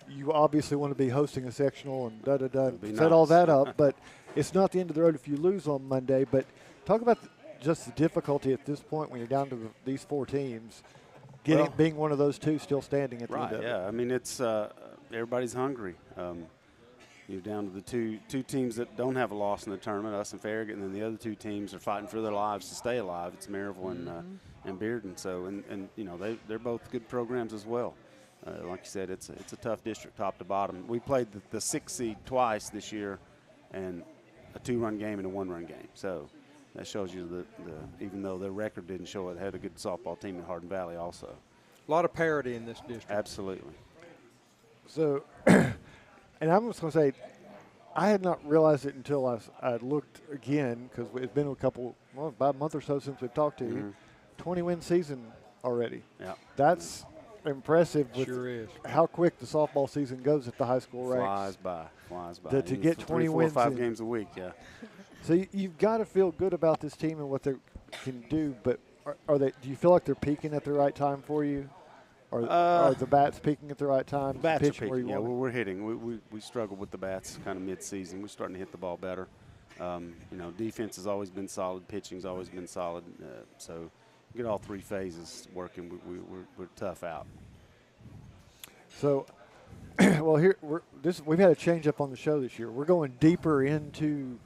You obviously want to be hosting a sectional and set all that up, but it's not the end of the road if you lose on Monday. But talk about just the difficulty at this point when you're down to these 4 teams, being one of those 2 still standing at the end of it. Yeah, I mean, it's everybody's hungry. You're down to the two teams that don't have a loss in the tournament, us and Farragut, and then the other 2 teams are fighting for their lives to stay alive. It's Maryville and Bearden. So, and they're both good programs as well. Like you said, it's a tough district top to bottom. We played the 6 seed twice this year, and a 2-run game and a 1-run game. So that shows you the even though their record didn't show it, had a good softball team in Hardin Valley also. A lot of parity in this district. Absolutely. So, and I'm just going to say, I had not realized it until I looked again, because it's been about a month or so since we've talked to you. 20-win season already. Yeah. That's impressive with sure is. How quick the softball season goes at the high school ranks. Flies by. To get 20 4 wins. 5 games a week, yeah. So you've got to feel good about this team and what they can do, but do you feel like they're peaking at the right time for you? Are the bats peaking at the right time? Bats are Pitching where peaking. you Yeah, want it? we're hitting. We struggled with the bats kind of mid-season. We're starting to hit the ball better. Defense has always been solid. Pitching's always been solid. So get all three phases working. We're tough out. So, well, here we've had a change up on the show this year. We're going deeper into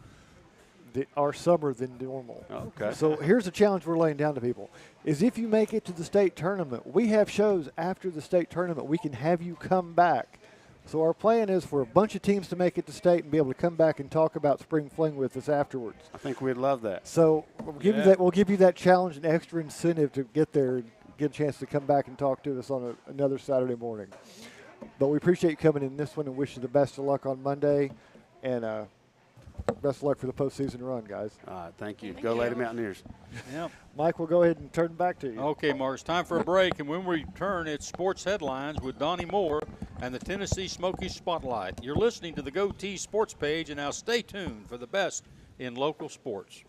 our summer than normal. Okay. So here's the challenge we're laying down to people: is if you make it to the state tournament, we have shows after the state tournament. We can have you come back. So our plan is for a bunch of teams to make it to state and be able to come back and talk about spring fling with us afterwards. I think we'd love that. So we'll give you that challenge and extra incentive to get there and get a chance to come back and talk to us on another Saturday morning. But we appreciate you coming in this one and wish you the best of luck on Monday, and best of luck for the postseason run, guys. All right, thank you. Go Lady Mountaineers. Yep. Mike, we'll go ahead and turn it back to you. Okay, Mark, it's time for a break, and when we return, it's Sports Headlines with Donnie Moore and the Tennessee Smoky Spotlight. You're listening to the Goatee Sports Page, and now stay tuned for the best in local sports.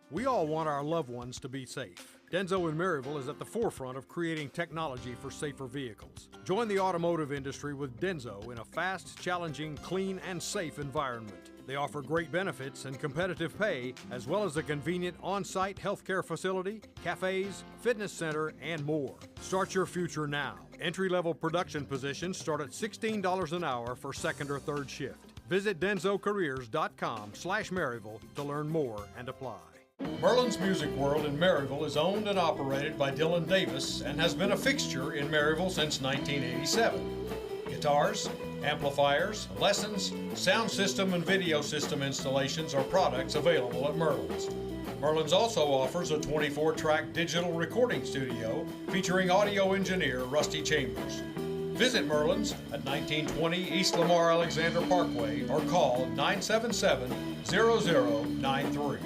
We all want our loved ones to be safe. Denso in Maryville is at the forefront of creating technology for safer vehicles. Join the automotive industry with Denso in a fast, challenging, clean, and safe environment. They offer great benefits and competitive pay, as well as a convenient on-site healthcare facility, cafes, fitness center, and more. Start your future now. Entry-level production positions start at $16 an hour for second or third shift. Visit densocareers.com/Maryville to learn more and apply. Merlin's Music World in Maryville is owned and operated by Dylan Davis and has been a fixture in Maryville since 1987. Guitars, amplifiers, lessons, sound system and video system installations are products available at Merlin's. Merlin's also offers a 24-track digital recording studio featuring audio engineer Rusty Chambers. Visit Merlin's at 1920 East Lamar Alexander Parkway or call 977-0093.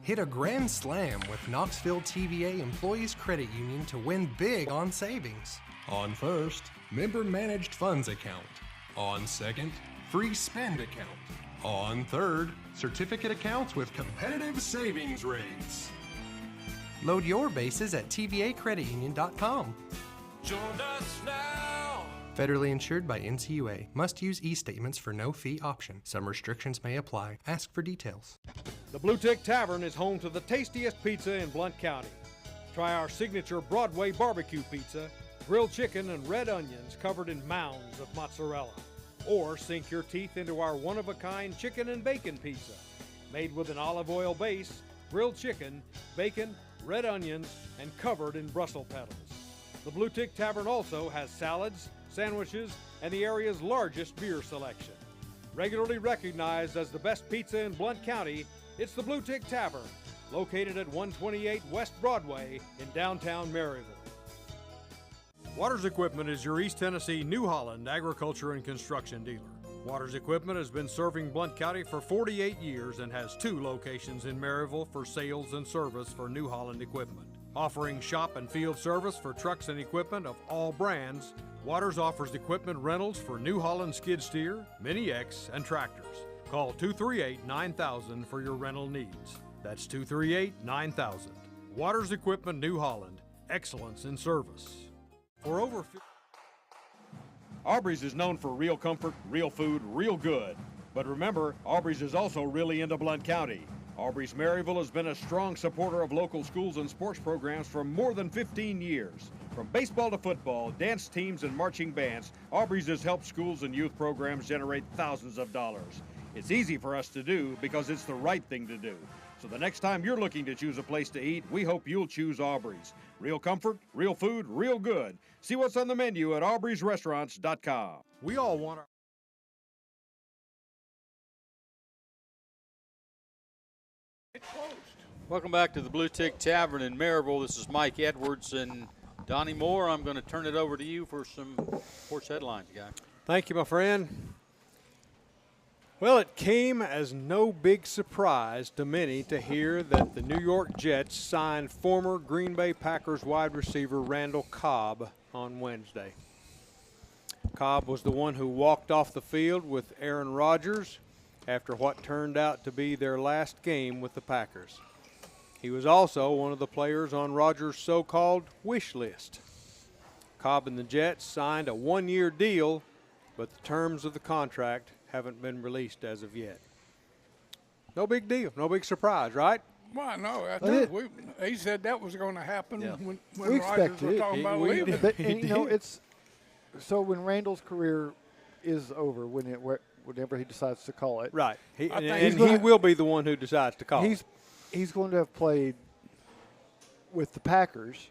Hit a grand slam with Knoxville TVA Employees Credit Union to win big on savings. On first, member managed funds account. On second, free spend account. On third, certificate accounts with competitive savings rates. Load your bases at tvacreditunion.com. Join us now. Federally insured by NCUA. Must use e-statements for no fee option. Some restrictions may apply. Ask for details. The Bluetick Tavern is home to the tastiest pizza in Blount County. Try our signature Broadway barbecue pizza, grilled chicken and red onions covered in mounds of mozzarella. Or sink your teeth into our one-of-a-kind chicken and bacon pizza, made with an olive oil base, grilled chicken, bacon, red onions, and covered in Brussels petals. The Bluetick Tavern also has salads, sandwiches, and the area's largest beer selection. Regularly recognized as the best pizza in Blount County, it's the Bluetick Tavern, located at 128 West Broadway in downtown Maryville. Waters Equipment is your East Tennessee New Holland agriculture and construction dealer. Waters Equipment has been serving Blount County for 48 years and has 2 locations in Maryville for sales and service for New Holland equipment. Offering shop and field service for trucks and equipment of all brands, Waters offers equipment rentals for New Holland skid steer, Mini X, and tractors. Call 238-9000 for your rental needs. That's 238-9000. Waters Equipment New Holland. Excellence in service. For over Aubrey's is known for real comfort, real food, real good. But remember, Aubrey's is also really into Blount County. Aubrey's Maryville has been a strong supporter of local schools and sports programs for more than 15 years. From baseball to football, dance teams, and marching bands, Aubrey's has helped schools and youth programs generate thousands of dollars. It's easy for us to do because it's the right thing to do. So the next time you're looking to choose a place to eat, we hope you'll choose Aubrey's. Real comfort, real food, real good. See what's on the menu at aubreysrestaurants.com. We all want our Welcome back to the Bluetick Tavern in Maryville. This is Mike Edwards and Donnie Moore. I'm going to turn it over to you for some sports headlines, guy. Thank you, my friend. Well, it came as no big surprise to many to hear that the New York Jets signed former Green Bay Packers wide receiver Randall Cobb on Wednesday. Cobb was the one who walked off the field with Aaron Rodgers after what turned out to be their last game with the Packers. He was also one of the players on Rogers' so-called wish list. Cobb and the Jets signed a one-year deal, but the terms of the contract haven't been released as of yet. No big deal, no big surprise, right? Well, no, I think he said that was going to happen when we Rogers expected was it. talking about leaving. But, and, you know, it's so when Randall's career is over, whenever he decides to call it, right? He will be the one who decides to call. He's going to have played with the Packers,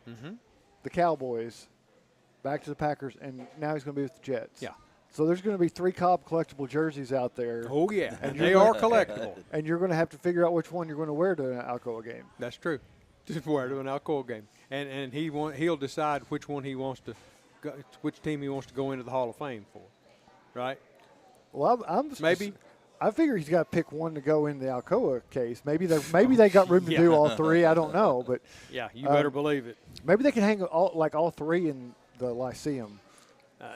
the Cowboys, back to the Packers, and now he's going to be with the Jets. Yeah. So there's going to be 3 Cobb collectible jerseys out there. Oh, yeah, and they are collectible. And you're going to have to figure out which one you're going to wear to an Alcoa game. That's true. Just wear to an Alcoa game. And he'll decide which one he wants to go, which team he wants to go into the Hall of Fame for, right? Well, I figure he's got to pick one to go in the Alcoa case. Maybe they got room to do all 3. I don't know, but yeah, you better believe it. Maybe they can hang all 3 in the Lyceum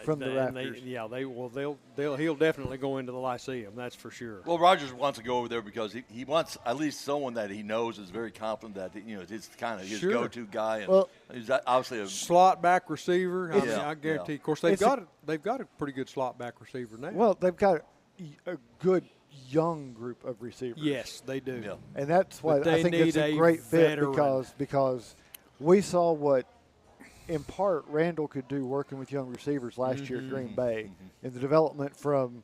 from the Raptors. He'll definitely go into the Lyceum. That's for sure. Well, Rogers wants to go over there because he wants at least someone that he knows is very confident that it's kind of his go-to guy, and he's obviously a slot back receiver. I guarantee. Of course, they've got a pretty good slot back receiver now. Well, they've got a good young group of receivers. Yes, they do. Yeah. And that's why I think it's a great fit because we saw what, in part, Randall could do working with young receivers last year at Green Bay in the development from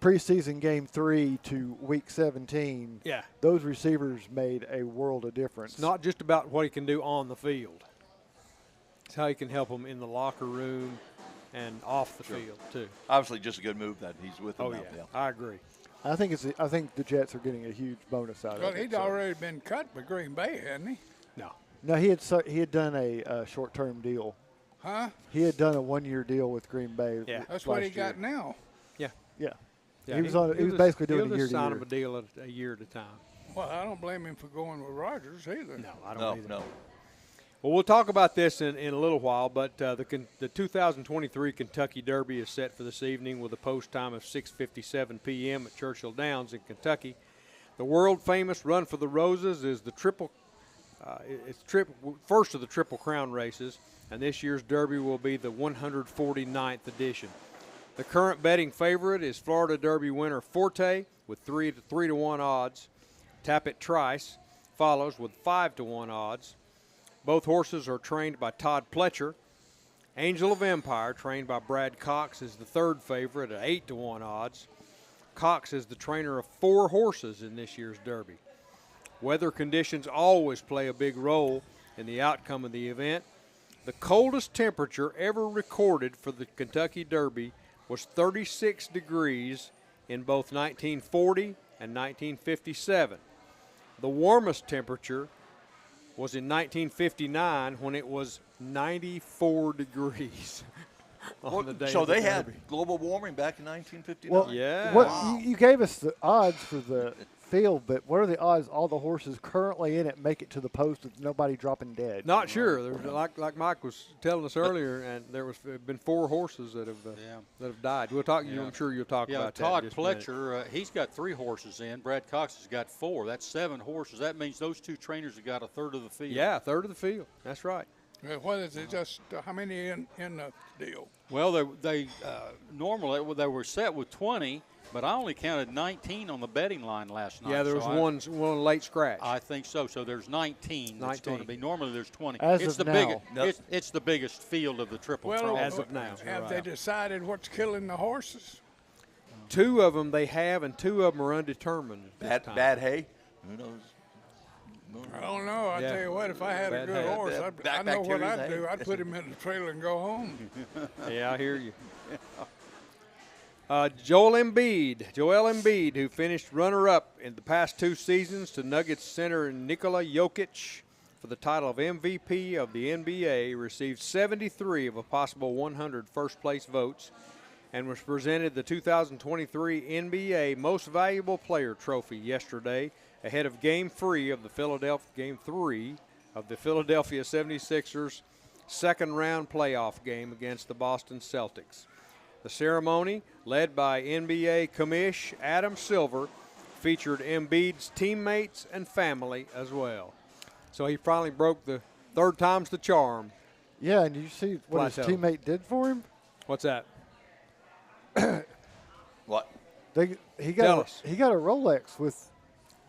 preseason game 3 to week 17. Yeah. Those receivers made a world of difference. It's not just about what he can do on the field. It's how he can help them in the locker room and off the field, too. Obviously, just a good move that he's with them now. Yeah, I agree. I think the Jets are getting a huge bonus out of it. Well, he'd already been cut by Green Bay, hadn't he? No, he had done a short-term deal. Huh? He had done a one-year deal with Green Bay. Yeah, that's what he got now. Yeah. Yeah, he was basically doing a year to year. Sign him a deal a year at a time. Well, I don't blame him for going with Rogers either. No, I don't either. No. Well, we'll talk about this in a little while, but the 2023 Kentucky Derby is set for this evening with a post time of 6:57 p.m. at Churchill Downs in Kentucky. The world-famous Run for the Roses is the first of the Triple Crown races, and this year's Derby will be the 149th edition. The current betting favorite is Florida Derby winner Forte with 3 to 1 odds. Tappet Trice follows with 5 to 1 odds. Both horses are trained by Todd Pletcher. Angel of Empire, trained by Brad Cox, is the third favorite at 8 to 1 odds. Cox is the trainer of 4 horses in this year's Derby. Weather conditions always play a big role in the outcome of the event. The coldest temperature ever recorded for the Kentucky Derby was 36 degrees in both 1940 and 1957. The warmest temperature was in 1959 when it was 94 degrees on the day So of the they Derby. had global warming back in 1959? Well, yeah. You gave us the odds for the field, but what are the odds all the horses currently in it make it to the post with nobody dropping dead? Not sure. There's, like Mike was telling us earlier, and there been 4 horses that have died. We'll talk. I'm sure you'll talk about Todd that. Todd Pletcher, he's got 3 horses in. Brad Cox has got 4. That's 7 horses. That means those 2 trainers have got a third of the field. Yeah, a third of the field. That's right. What is it? Just how many in the deal? Well, they normally they were set with 20. But I only counted 19 on the betting line last night. Yeah, there was one late scratch. I think so. So there's 19 that's going to be. Normally there's 20. It's the biggest field of the Triple Crown. As of now. Have they decided what's killing the horses? 2 of them they have, and 2 of them are undetermined. Bad hay? Who knows? I don't know. I tell you what, if I had a good horse, I know what I'd do. I'd put him in the trailer and go home. Yeah, I hear you. Joel Embiid, who finished runner-up in the past 2 seasons to Nuggets center Nikola Jokic for the title of MVP of the NBA, received 73 of a possible 100 first-place votes and was presented the 2023 NBA Most Valuable Player trophy yesterday ahead of Game 3 of the Philadelphia 76ers' second-round playoff game against the Boston Celtics. The ceremony, led by NBA commish Adam Silver, featured Embiid's teammates and family as well. So he finally broke the third time's the charm. Yeah, and you see what his teammate did for him? What's that? What? He got a Rolex with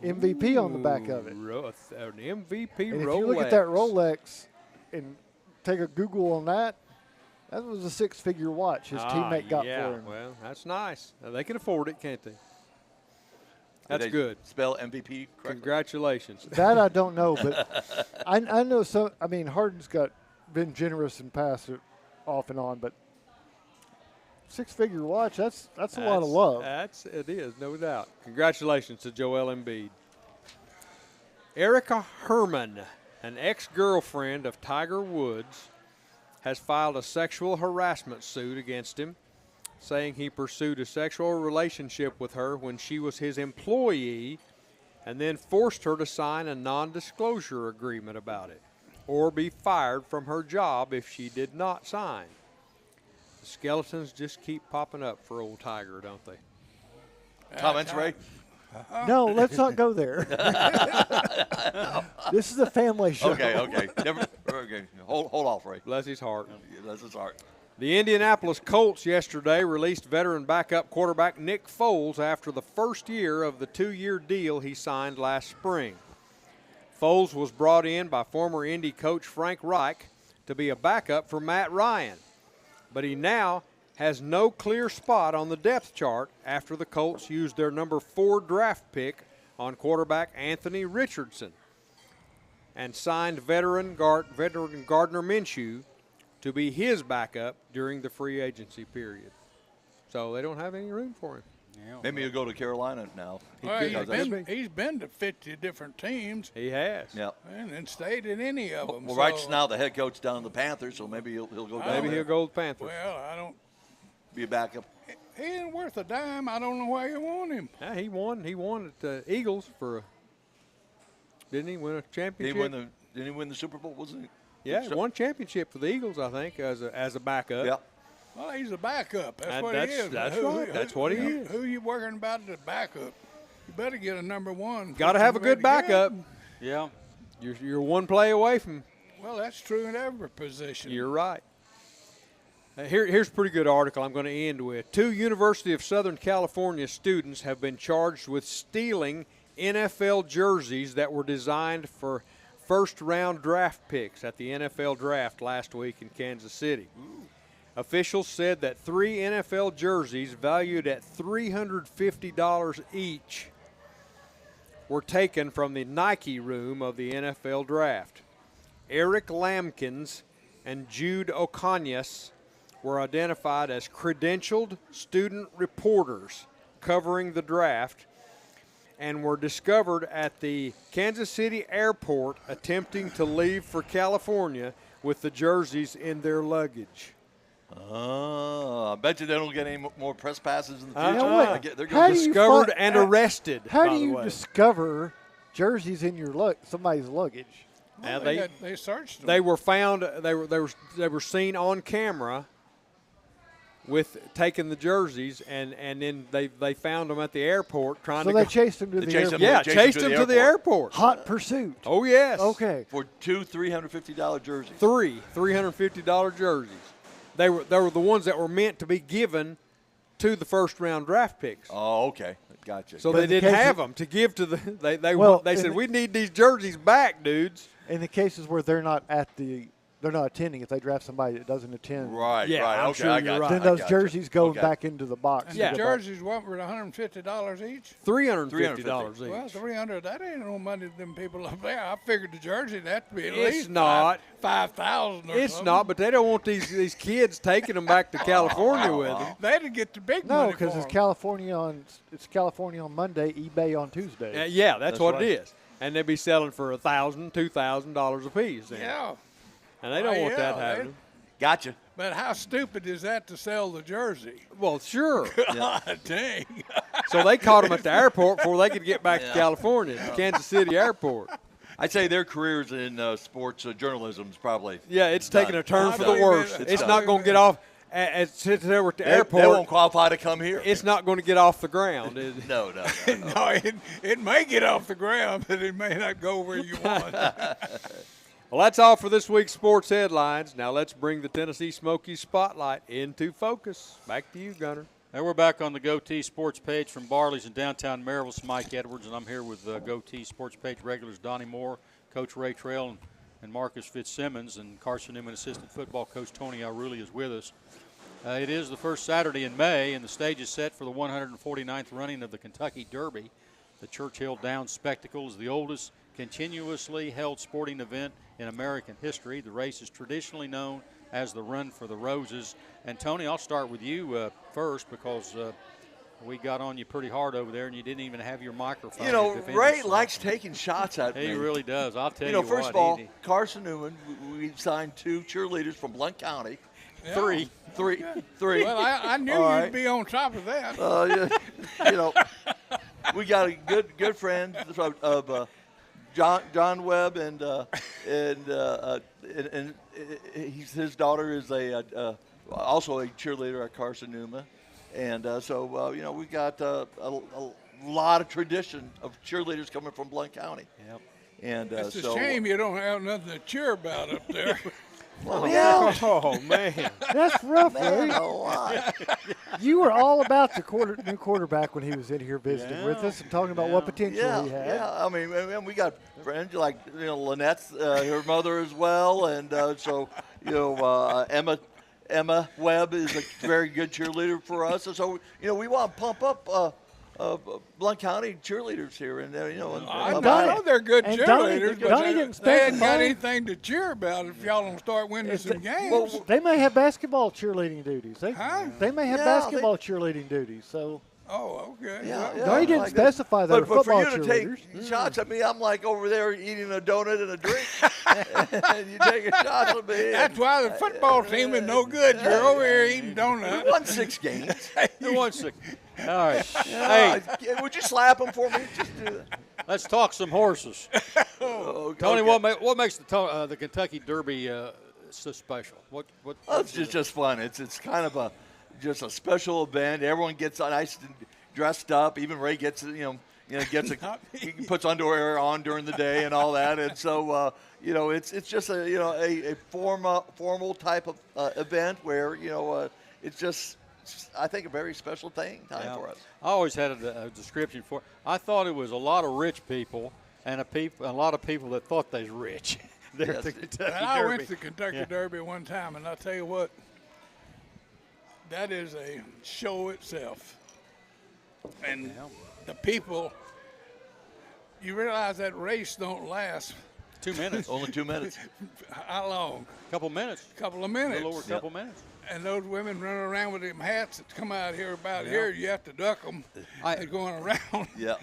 MVP on the back of it. An MVP and Rolex. if you look at that Rolex and take a Google on that, that was a six-figure watch his teammate got for him. Well, that's nice. Now, they can afford it, can't they? That's Did they good. Spell MVP correctly? Congratulations. That I don't know, but I know some. I mean, Harden's been generous and passed it off and on, but six-figure watch, that's a lot of love. It is, no doubt. Congratulations to Joel Embiid. Erica Herman, an ex-girlfriend of Tiger Woods, has filed a sexual harassment suit against him, saying he pursued a sexual relationship with her when she was his employee and then forced her to sign a non-disclosure agreement about it or be fired from her job if she did not sign. The skeletons just keep popping up for old Tiger, don't they? Comments, Ray? No, let's not go there. This is a family show. Okay. Hold off, Ray. Bless his heart. Bless his heart. The Indianapolis Colts yesterday released veteran backup quarterback Nick Foles after the first year of the 2-year deal he signed last spring. Foles was brought in by former Indy coach Frank Reich to be a backup for Matt Ryan, but he now has no clear spot on the depth chart after the Colts used their number 4 draft pick on quarterback Anthony Richardson and signed veteran Gardner Minshew to be his backup during the free agency period. So they don't have any room for him. Yeah, maybe he'll go to Carolina now. He's been to 50 different teams. He has. Yeah. And stayed in any of them. Well, Wright's now the head coach down in the Panthers, so maybe he'll go down Maybe there. he'll go to the Panthers. Well, I don't. Be a backup. He ain't worth a dime. I don't know why you want him. Yeah, he won at the Eagles didn't he win a championship? Didn't he win the Super Bowl? Wasn't he? Yeah, he won championship for the Eagles, I think, as a backup. Yeah. Well, he's a backup. That's what he is. That's right. That's what he is. Who you working about as a backup? You better get a number 1. Got to have a good backup. Yeah. You're one play away from. Well, that's true in every position. You're right. Here's a pretty good article I'm going to end with. 2 University of Southern California students have been charged with stealing NFL jerseys that were designed for first-round draft picks at the NFL draft last week in Kansas City. Ooh. Officials said that 3 NFL jerseys valued at $350 each were taken from the Nike room of the NFL draft. Eric Lampkins and Jude Oconius were identified as credentialed student reporters covering the draft and were discovered at the Kansas City airport attempting to leave for California with the jerseys in their luggage. I bet you they don't get any more press passes in the future. They're going discovered and arrested. How do you discover jerseys in your somebody's luggage? Well, they searched them. They were found. They were seen on camera with taking the jerseys, and then they found them at the airport trying to. So they chased them to the airport. Yeah, chased them to the airport. Hot pursuit. Oh yes. Okay. For 2 $350 jerseys. 3 $350 jerseys. They were the ones that were meant to be given to the first round draft picks. Oh, okay, gotcha. So they didn't have them to give to the. They said we need these jerseys back, dudes. In the cases where they're not attending, if they draft somebody that doesn't attend, right? I'm Okay, sure I you're got right. Then those jerseys go back into the box. And the jerseys what were $150 each? $350 each. Well, $300. That ain't no money to them people up there. I figured the jersey that'd be at It's least not. $5,000. It's something. not, but they don't want these kids taking them back to California with them. They'd get the big No, money because for it's 'em. California on Monday, eBay on Tuesday. Yeah, that's what right. it is. And they'd be selling for $1,000, $2,000 a piece. Then. Yeah. And they don't want that happening. Gotcha. But how stupid is that to sell the jersey? Well, sure. God dang. So they caught them at the airport before they could get back to California, Kansas City airport. I'd say their careers in sports journalism is probably it's taking a turn for the done. worse. It's not going to get off since they were at the They airport, won't qualify to come here. it's not going to get off the ground, is it? No. No, it may get off the ground, but it may not go where you want. Well, that's all for this week's sports headlines. Now let's bring the Tennessee Smokies spotlight into focus. Back to you, Gunner. And we're back on the Goatee Sports page from Barley's in downtown Maryville. It's Mike Edwards, and I'm here with Goatee Sports page regulars Donnie Moore, Coach Ray Trail, and Marcus Fitzsimmons, and Carson Newman assistant football coach Tony Alruli is with us. It is the first Saturday in May, and the stage is set for the 149th running of the Kentucky Derby. The Churchill Downs Spectacle is the oldest continuously held sporting event in American history. The race is traditionally known as the Run for the Roses. And, Tony, I'll start with you first because we got on you pretty hard over there, and you didn't even have your microphone. You know, Ray likes taking shots at me. He really does. I'll tell you what. First of all, Carson Newman, we signed 2 cheerleaders from Blount County. Yeah. Three. Well, I knew you'd be on top of that. We got a good friend of John Webb, and his daughter is also a cheerleader at Carson Newman, and we got a lot of tradition of cheerleaders coming from Blount County. Yep. And it's a shame you don't have nothing to cheer about up there. Well, yeah. Oh, man. That's rough, Man, Ray. a lot. You were all about the new quarterback when he was in here visiting with us and talking about what potential he had. Yeah, I mean, we got friends like Lynette's her mother as well, and Emma Webb is a very good cheerleader for us, and so we want to pump up Blount County cheerleaders here, and I know they're good cheerleaders, but they ain't got anything to cheer about if y'all don't start winning some games. Well, they may have basketball cheerleading duties. They may have Yeah, basketball cheerleading duties. So. Oh, okay. No, he didn't specify that. But for football you to cheerleaders. take shots at me, I'm like over there eating a donut and a drink, and you taking shots at me. That's why the football team is no good. You're over here eating donuts. We won 6 games. You won 6. All right. Hey, would you slap them for me? Just do that. Let's talk some horses. Oh, Tony, okay. what makes the Kentucky Derby so special? What it's just fun. It's kind of just a special event. Everyone gets nice and dressed up. Even Ray gets he puts underwear on during the day and all that. And so it's just a formal type of event where it's just, I think, a very special time for us. I always had a description for it. I thought it was a lot of rich people and a lot of people that thought they was rich. There at the Kentucky Derby. I went to the Kentucky Derby one time, and I'll tell you what, that is a show itself. And the people, you realize that race don't last 2 minutes. Only 2 minutes. How long? Couple minutes. Couple of minutes. A little over a couple minutes. And those women running around with them hats that come out here about here, you have to duck them. They're going around. Yeah.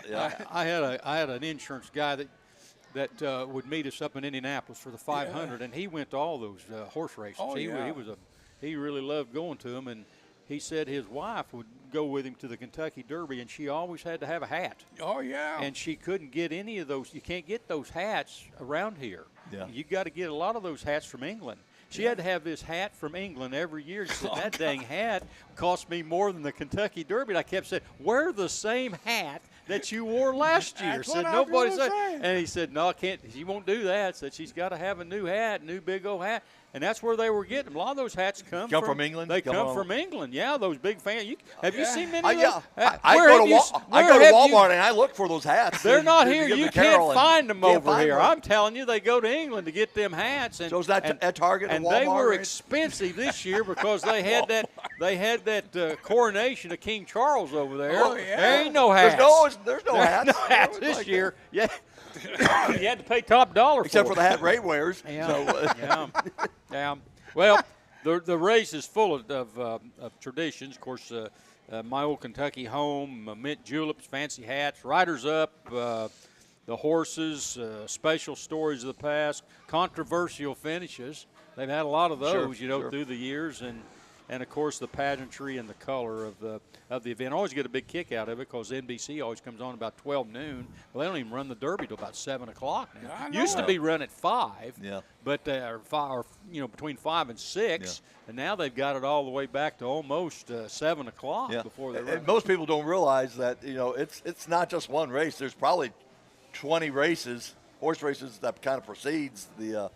I had an insurance guy that would meet us up in Indianapolis for the 500, and he went to all those horse races. Oh, he really loved going to them, and he said his wife would go with him to the Kentucky Derby, and she always had to have a hat. Oh, yeah. And she couldn't get any of those. You can't get those hats around here. Yeah. You got to get a lot of those hats from England. She had to have this hat from England every year. She said, that dang hat cost me more than the Kentucky Derby. And I kept saying, wear the same hat that you wore last year. That's Said what nobody I was said. gonna say. And he said, no, I can't. She won't do that. Said she's got to have a new hat, new big old hat. And that's where they were getting them. A lot of those hats come from England? They Come come on. from England. Yeah, those big fans. Have you seen many of Yeah. those? I go to Walmart and I look for those hats. They're not to here. give You to Carol can't find them can't over find here. them. I'm telling you, they go to England to get them hats. And, So is that at Target and or they Walmart were or expensive this year because they had that coronation of King Charles over there. Oh, yeah. There ain't no hats. There's no hats. No hats this year. Yeah. You had to pay top dollar Except for for the hat Ray wears. Yeah. So, Yeah. Well, the race is full of traditions. Of course, my old Kentucky home, mint juleps, fancy hats, riders up, the horses, special stories of the past, controversial finishes. They've had a lot of those, through the years. and of course the pageantry and the color of the event. I always get a big kick out of it because NBC always comes on about 12 noon. Well, they don't even run the Derby till about 7 o'clock now. Used to be run at 5, but between 5 and 6, and now they've got it all the way back to almost 7 o'clock before they run. And most people don't realize that it's not just one race. There's probably 20 races, horse races that kind of precedes the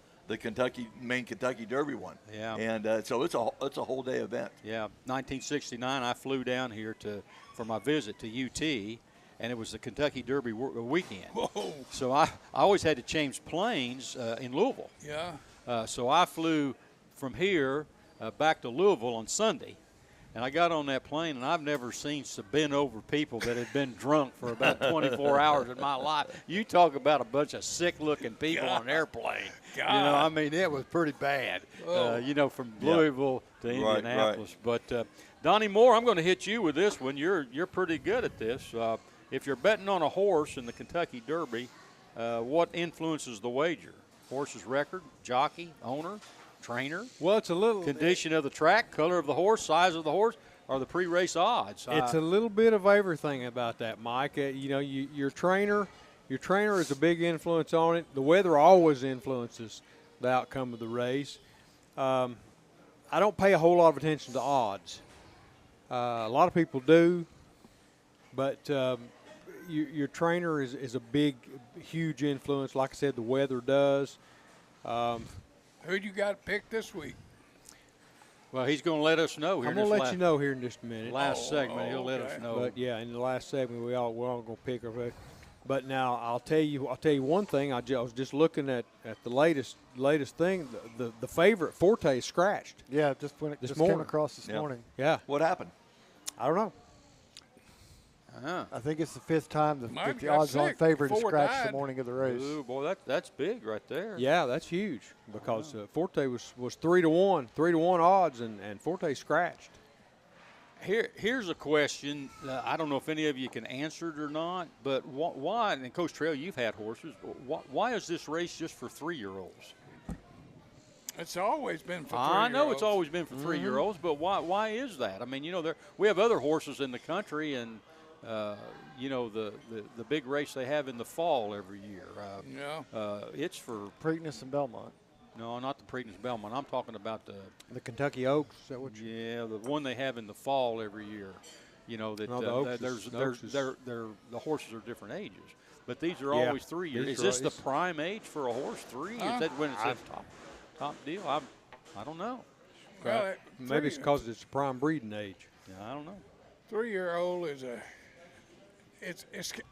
main Kentucky Derby one. Yeah. And so it's a whole day event. Yeah. 1969, I flew down here for my visit to UT, and it was the Kentucky Derby weekend. Whoa. So I always had to change planes in Louisville. Yeah. So I flew from here back to Louisville on Sunday. And I got on that plane, and I've never seen some bent-over people that had been drunk for about 24 hours in my life. You talk about a bunch of sick-looking people on an airplane. I mean, it was pretty bad, from Louisville to Indianapolis. Right. But, Donnie Moore, I'm going to hit you with this one. You're pretty good at this. If you're betting on a horse in the Kentucky Derby, what influences the wager? Horse's record, jockey, owner, trainer? Well, it's a little condition of the track, color of the horse, size of the horse, or the pre-race odds. It's a little bit of everything about that, Mike. Your trainer is a big influence on it. The weather always influences the outcome of the race. I don't pay a whole lot of attention to odds. A lot of people do, but your trainer is a big, huge influence. Like I said, the weather does. Who you got picked this week? Well, he's going to let us know here. I'm going to let you know here in just a minute. Last segment, he'll let us know. But yeah, in the last segment, we're all going to pick her. But now I'll tell you one thing. I was just looking at the latest thing. The favorite Forte is scratched. Yeah, just when it just came across this morning. Yeah. What happened? I don't know. I think it's the 5th time that the odds-on favorite is scratched the morning of the race. Ooh, boy, that's big right there. Yeah, that's huge because Forte was 3-1 odds, and Forte scratched. Here's a question. I don't know if any of you can answer it or not, but why? And Coach Trail, you've had horses. Why is this race just for 3-year-olds? It's always been for 3-year-olds. I know it's always been for 3-year-olds, but why is that? I mean, we have other horses in the country, and the big race they have in the fall every year. It's for Preakness and Belmont. No, not the Preakness Belmont. I'm talking about the Kentucky Oaks. Is that what the one they have in the fall every year. The horses are different ages, but these are always 3 years. Is this the prime age for a horse? 3? Is that when it's a top deal? I don't know. Well, maybe it's because it's a prime breeding age. Yeah, I don't know. 3-year-old is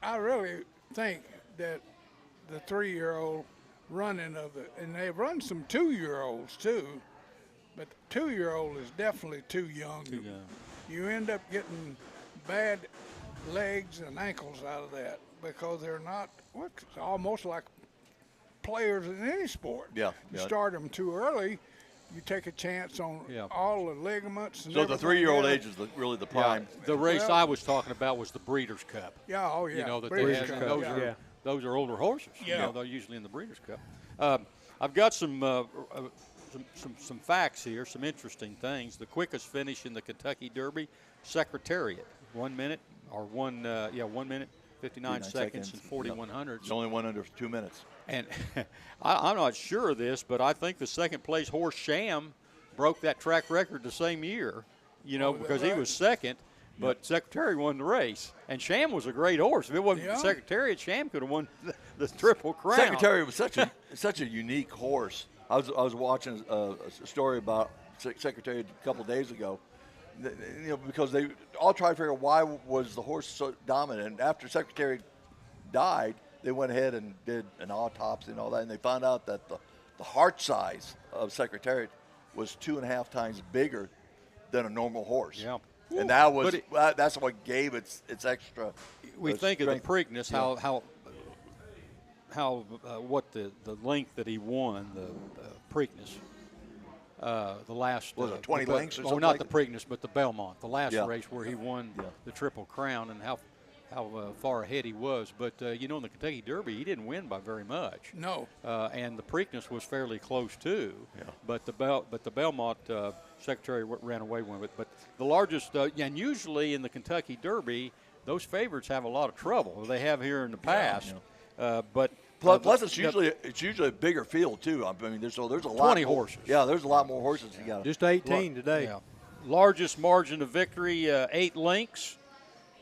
I really think that the 3-year-old running and they run some 2-year-olds too, but the 2-year-old is definitely too young. You end up getting bad legs and ankles out of that because they're not almost like players in any sport. You start them too early, you take a chance on all the ligaments. And so the 3-year-old age is really the prime. Yeah. The race I was talking about was the Breeders' Cup. Yeah, oh yeah. Breeders' Cup. Those are older horses. Yeah. They're usually in the Breeders' Cup. I've got some facts here, some interesting things. The quickest finish in the Kentucky Derby, Secretariat, 1 minute, 1 minute, 59 seconds and 41 hundredths. It's only one under 2 minutes. And I'm not sure of this, but I think the second place horse Sham broke that track record the same year, because he was second, but Secretariat won the race. And Sham was a great horse. If it wasn't for Secretariat, Sham could have won the Triple Crown. Secretariat was such a unique horse. I was watching a story about Secretariat a couple days ago, because they all tried to figure out why was the horse so dominant. And after Secretariat died, they went ahead and did an autopsy and all that, and they found out that the heart size of Secretariat was 2.5 times bigger than a normal horse. Yeah. And that's what gave its extra. We think strength. Of the Preakness, what the length that he won the Preakness. The last was it 20 lengths or something? Not the Preakness, but the Belmont, the last race where he won the Triple Crown, and far ahead he was. But in the Kentucky Derby, he didn't win by very much. No. And the Preakness was fairly close too. Yeah. But the Belmont Secretary ran away with it. But the largest, and usually in the Kentucky Derby, those favorites have a lot of trouble. They have here in the past. But plus it's usually a bigger field too. I mean, there's a lot 20 more horses. Yeah, there's a lot more horses you got. Just 18 today. Yeah. Largest margin of victory, 8 lengths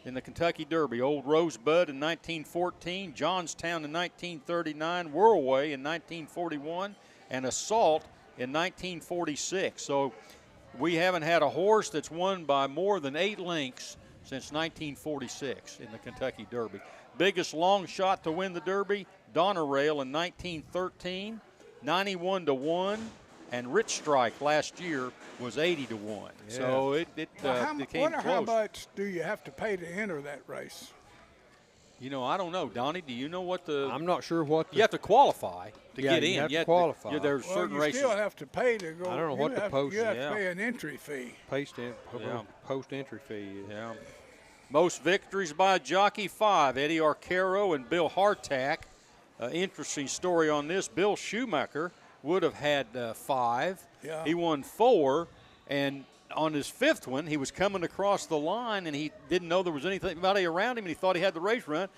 in the Kentucky Derby. Old Rosebud in 1914, Johnstown in 1939, Whirlaway in 1941, and Assault in 1946. So we haven't had a horse that's won by more than 8 lengths since 1946 in the Kentucky Derby. Biggest long shot to win the Derby, Donerail in 1913, 91-1, and Rich Strike last year was 80-1. Yeah. So it came close. How much do you have to pay to enter that race? I don't know. Donnie, do you know what the? I'm not sure what. You have to qualify to get in. You have to qualify. There's certain you races. still have to pay to go. I don't know what the post. You have to pay an entry fee. Post entry fee. Yeah. Most victories by a jockey, 5. Eddie Arcaro and Bill Hartack. Interesting story on this. Bill Schumacher would have had 5. Yeah. He won 4, and on his 5th one, he was coming across the line, and he didn't know there was anybody around him, and he thought he had the race run.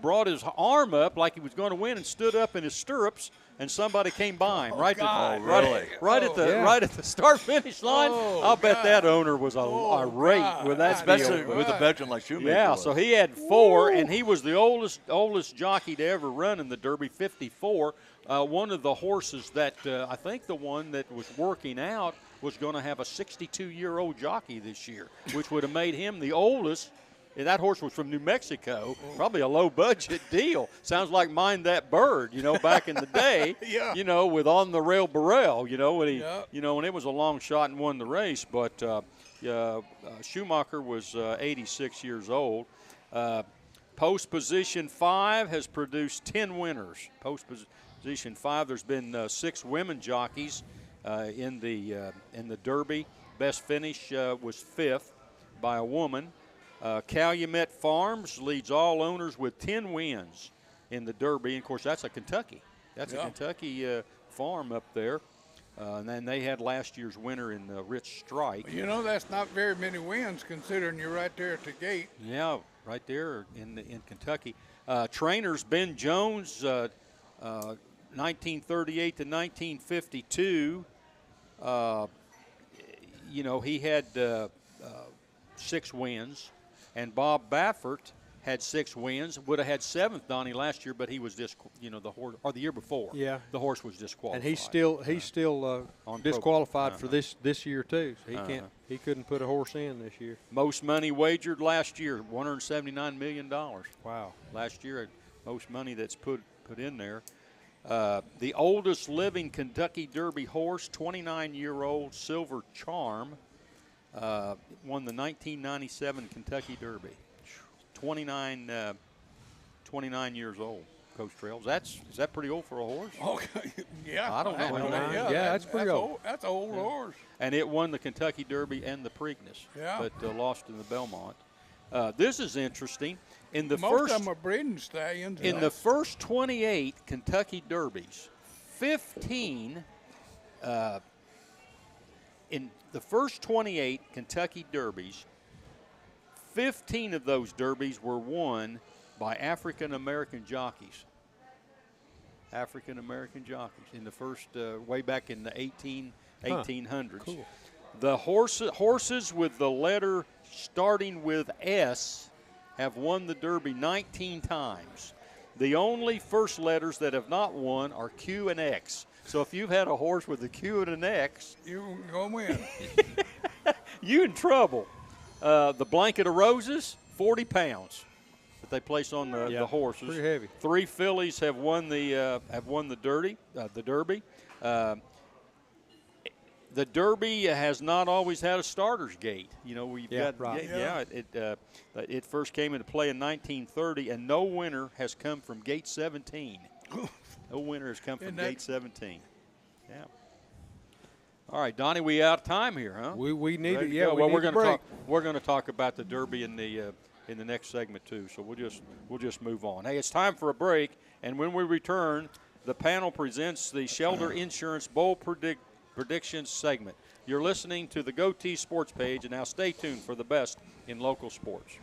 Brought his arm up like he was going to win and stood up in his stirrups, and somebody came by him right at the start-finish line. I'll bet that owner was irate with that especially deal. with a veteran like Schumacher. Yeah, so he had 4, and he was the oldest jockey to ever run in the Derby, 54. One of the horses that I think the one that was working out was going to have a 62-year-old jockey this year, which would have made him the oldest. And that horse was from New Mexico, probably a low-budget deal. Sounds like Mind That Bird, back in the day, with On the Rail Burrell, when he, when it was a long shot and won the race. But Schumacher was 86 years old. Post position 5 has produced 10 winners. Post position 5, there's been 6 women jockeys in the Derby. Best finish was 5th by a woman. Calumet Farms leads all owners with 10 wins in the Derby. And, of course, that's a Kentucky. That's a Kentucky farm up there. And then they had last year's winner in Rich Strike. That's not very many wins considering you're right there at the gate. Yeah, right there in Kentucky. Trainers, Ben Jones, 1938 to 1952. He had 6 wins. And Bob Baffert had 6 wins. Would have had 7th, Donnie, last year, but he was the horse, or the year before. Yeah, the horse was disqualified. And he's still disqualified for this year too. So he couldn't put a horse in this year. Most money wagered last year, $179 million. Wow! Last year, most money that's put in there. The oldest living Kentucky Derby horse, 29-year-old Silver Charm. Won the 1997 Kentucky Derby. 29 years old, Coach Trails. Is that pretty old for a horse? Okay, yeah. I don't know. That's pretty old. That's an old horse. And it won the Kentucky Derby and the Preakness, but lost in the Belmont. This is interesting. Most of them are breeding stallions. In the first 28 Kentucky Derbies, 15 in the first 28 Kentucky Derbies, 15 of those Derbies were won by African-American jockeys. African-American jockeys in the first, way back in the 1800s. Cool. The horses with the letter starting with S have won the Derby 19 times. The only first letters that have not won are Q and X. So if you've had a horse with a Q and an X, you're going to win. You in trouble. The Blanket of Roses, 40 pounds that they place on the horses. Pretty heavy. 3 fillies have won the Derby. The Derby has not always had a starter's gate. It first came into play in 1930, and no winner has come from gate 17. No winner has come from gate 17. Yeah. All right, Donnie, we out of time here, huh? We need it. to Yeah. go. Well, we're going to talk about the Derby and the in the next segment too. So we'll just move on. Hey, it's time for a break, and when we return, the panel presents the Shelter Insurance Bowl Predictions segment. You're listening to the Goatee Sports page, and now stay tuned for the best in local sports.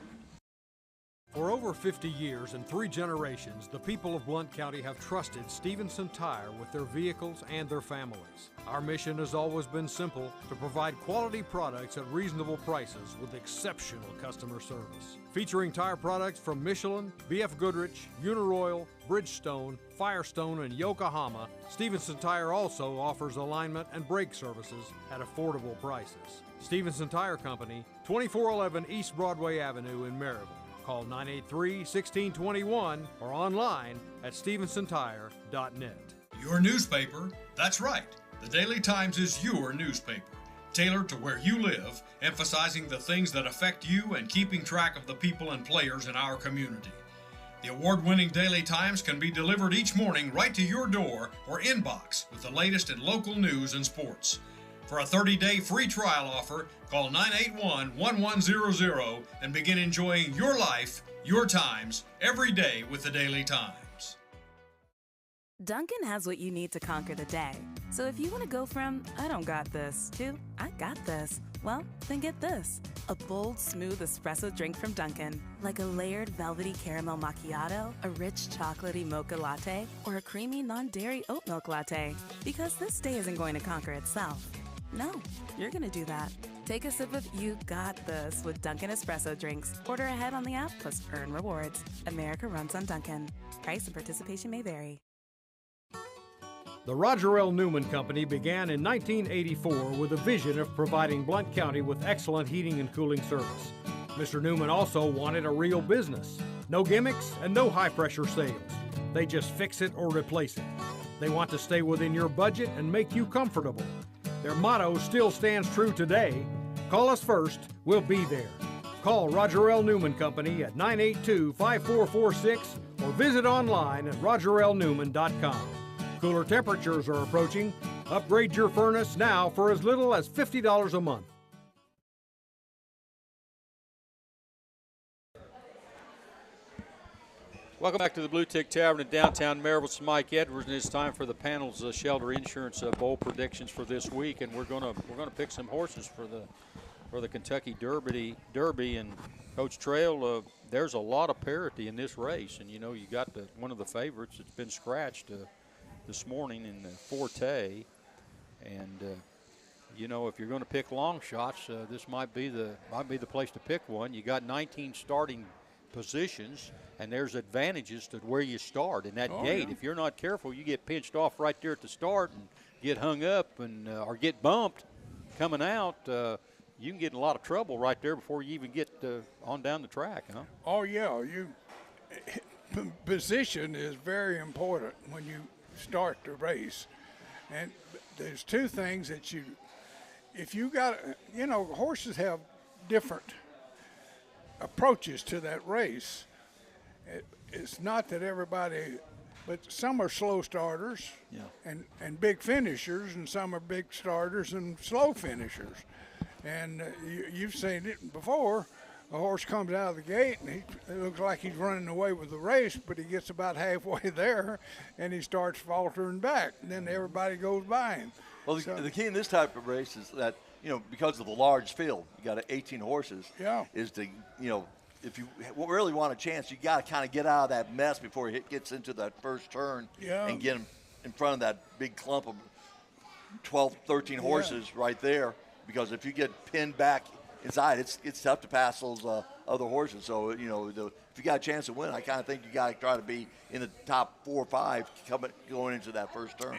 For over 50 years and 3 generations, the people of Blount County have trusted Stevenson Tire with their vehicles and their families. Our mission has always been simple: to provide quality products at reasonable prices with exceptional customer service. Featuring tire products from Michelin, BF Goodrich, Uniroyal, Bridgestone, Firestone, and Yokohama, Stevenson Tire also offers alignment and brake services at affordable prices. Stevenson Tire Company, 2411 East Broadway Avenue in Maryville. Call 983-1621 or online at StevensonTire.net. Your newspaper, that's right. The Daily Times is your newspaper, tailored to where you live, emphasizing the things that affect you and keeping track of the people and players in our community. The award-winning Daily Times can be delivered each morning right to your door or inbox with the latest in local news and sports. For a 30-day free trial offer, call 981-1100 and begin enjoying your life, your times, every day with the Daily Times. Duncan has what you need to conquer the day. So if you want to go from, I don't got this, to, I got this, well, then get this. A bold, smooth espresso drink from Duncan. Like a layered velvety caramel macchiato, a rich chocolatey mocha latte, or a creamy non-dairy oat milk latte. Because this day isn't going to conquer itself. No, you're going to do that. Take a sip of You Got This with Dunkin' Espresso drinks. Order ahead on the app plus earn rewards. America runs on Dunkin'. Price and participation may vary. The Roger L. Newman Company began in 1984 with a vision of providing Blount County with excellent heating and cooling service. Mr. Newman also wanted a real business. No gimmicks and no high-pressure sales. They just fix it or replace it. They want to stay within your budget and make you comfortable. Their motto still stands true today: call us first, we'll be there. Call Roger L. Newman Company at 982-5446 or visit online at rogerlnewman.com. Cooler temperatures are approaching. Upgrade your furnace now for as little as $50 a month. Welcome back to the Blue Tick Tavern in downtown Maryville. It's Mike Edwards, and it's time for the panel's Shelter Insurance Bowl predictions for this week. And we're gonna pick some horses for the Kentucky Derby. And Coach Trail, there's a lot of parity in this race, and you know you got one of the favorites that's been scratched this morning in Forte, and you know, if you're going to pick long shots, this might be the place to pick one. You got 19 starting positions, and there's advantages to where you start in that gate. Yeah. If you're not careful, you get pinched off right there at the start and get hung up and or get bumped coming out. You can get in a lot of trouble right there before you even get on down the track, huh? Oh yeah, position is very important when you start the race, and there's two things that if you got, you know, horses have different approaches to that race. It's not that everybody, but some are slow starters and big finishers, and some are big starters and slow finishers. And you've seen it before. A horse comes out of the gate and it looks like he's running away with the race, but he gets about halfway there and he starts faltering back. And then everybody goes by him. Well, the key in this type of race is that, you know, because of the large field, you got 18 horses, is to, you know, if you really want a chance, you got to kind of get out of that mess before it gets into that first turn and get him in front of that big clump of 12, 13 horses right there. Because if you get pinned back inside, it's tough to pass those other horses. So, you know, if you got a chance to win, I kind of think you got to try to be in the top 4 or 5 going into that first turn.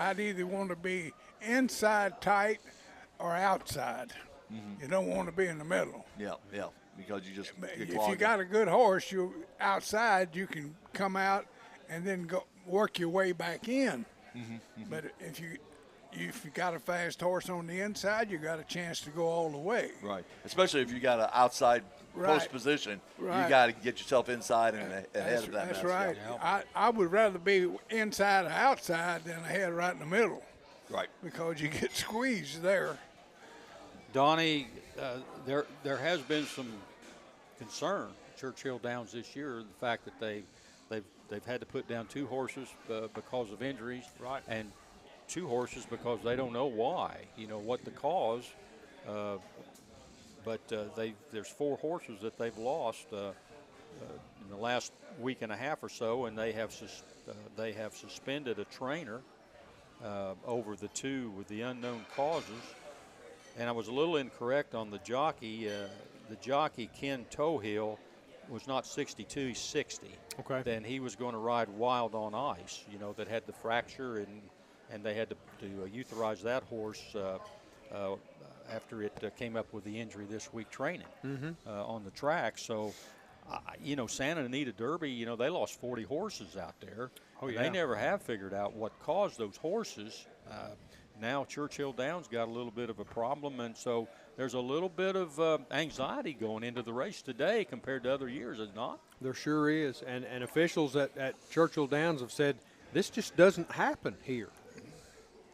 I'd either want to be inside tight or outside. Mm-hmm. You don't want to be in the middle. Yeah, because you just get if you got a good horse, you outside, you can come out and then go work your way back in. Mm-hmm. But if you got a fast horse on the inside, you got a chance to go all the way. Right, especially if you got an outside post position, you got to get yourself inside and ahead of that. That's right. I would rather be inside or outside than ahead right in the middle. Right. Because you get squeezed there. Donnie, there has been concern, Churchill Downs this year, the fact that they've had to put down 2 horses because of injuries, right, and 2 horses because they don't know why, what the cause. But there's 4 horses that they've lost in the last week and a half or so, and they have suspended a trainer over the 2 with the unknown causes. And I was a little incorrect on the jockey. The jockey, Ken Tohill, was not 62, he's 60. Okay. Then he was going to ride Wild on Ice, that had the fracture, and they had to euthanize that horse after it came up with the injury this week training on the track. So, Santa Anita Derby, they lost 40 horses out there. Oh, yeah. They never have figured out what caused those horses. Now Churchill Downs got a little bit of a problem, and so there's a little bit of anxiety going into the race today compared to other years, is it not? There sure is, and officials at Churchill Downs have said this just doesn't happen here,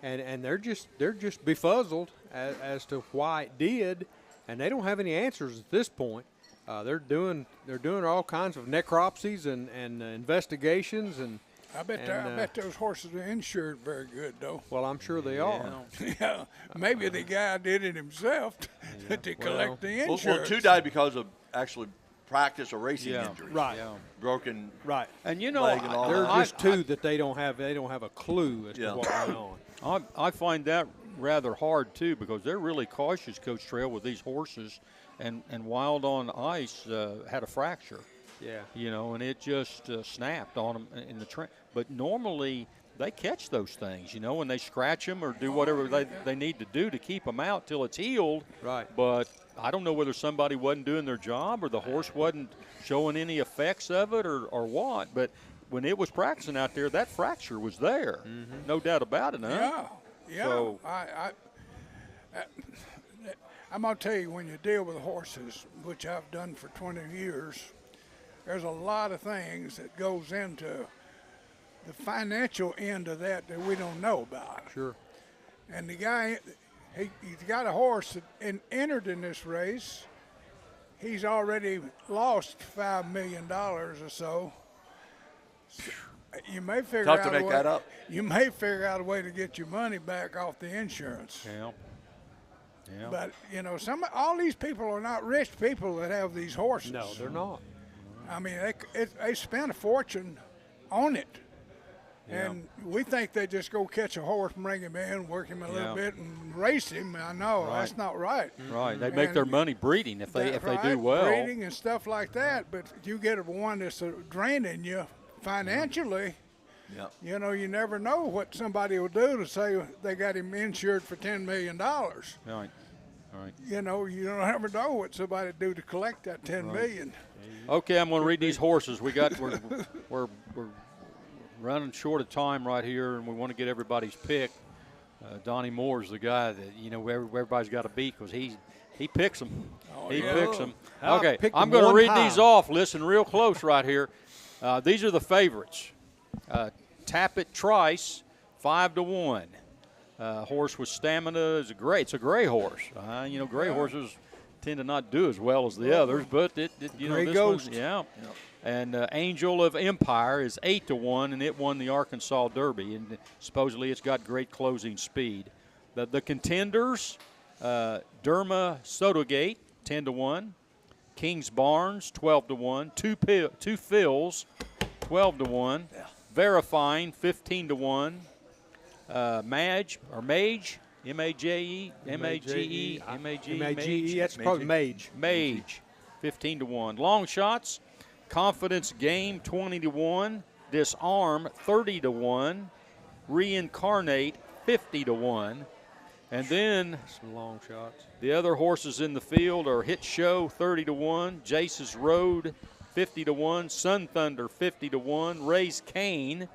and they're just befuddled as to why it did, and they don't have any answers at this point. They're doing all kinds of necropsies and investigations, and I bet those horses are insured very good, though. Well, I'm sure they are. Yeah, maybe the guy did it himself to collect the insurance. Well, 2 died because of actually practice or racing injuries. Right. Yeah. Broken. Right. And leg and all there that. are just 2 that they don't have a clue as to what went on. I find that rather hard too, because they're really cautious, Coach Trail, with these horses, and Wild on Ice had a fracture. Yeah. And it just snapped on them in the train. But normally they catch those things, when they scratch them or do whatever they need to do to keep them out till it's healed. Right. But I don't know whether somebody wasn't doing their job or the horse wasn't showing any effects of it or what. But when it was practicing out there, that fracture was there. No doubt about it, huh? Yeah. So, I'm going to tell you, when you deal with horses, which I've done for 20 years, there's a lot of things that goes into the financial end of that we don't know about. Sure. And the guy, he's got a horse that entered in this race. He's already lost $5 million or so. You may figure Tough out to make that up. You may figure out a way to get your money back off the insurance. Yeah. But all these people are not rich people that have these horses. No, they're not. I mean, they spend a fortune on it. Yeah. And we think they just go catch a horse, bring him in, work him a little bit, and race him. I know that's not right. Right, they make their money breeding if they do well. Breeding and stuff like that. But you get one that's draining you financially. You never know what somebody will do to say they got him insured for $10 million. Right. You don't ever know what somebody do to collect that $10 million. Okay, I'm going to read these horses. We're running short of time right here, and we want to get everybody's pick. Donnie Moore's the guy that everybody's got to beat because he picks them. Picks them. Okay, I'm going to read these off. Listen real close right here. These are the favorites. Tappet Trice, 5-1. Horse with stamina is it's a gray horse. Gray horses tend to not do as well as the others, but this Ghost. one, And Angel of Empire is 8-1, and it won the Arkansas Derby, and supposedly it's got great closing speed. The contenders, Derma Sotogate, 10-1. Kings Barnes, 12-1. Two Fills, 12-1. Verifying, 15-1. Mage, M-A-G-E, that's probably Mage. Mage, 15-1. Long Shots, Confidence Game, 20-1. Disarm, 30-1. Reincarnate, 50-1. And then some long shots. The other horses in the field are Hit Show, 30-1. Jace's Road, 50-1. Sun Thunder, 50-1. Raise Cane.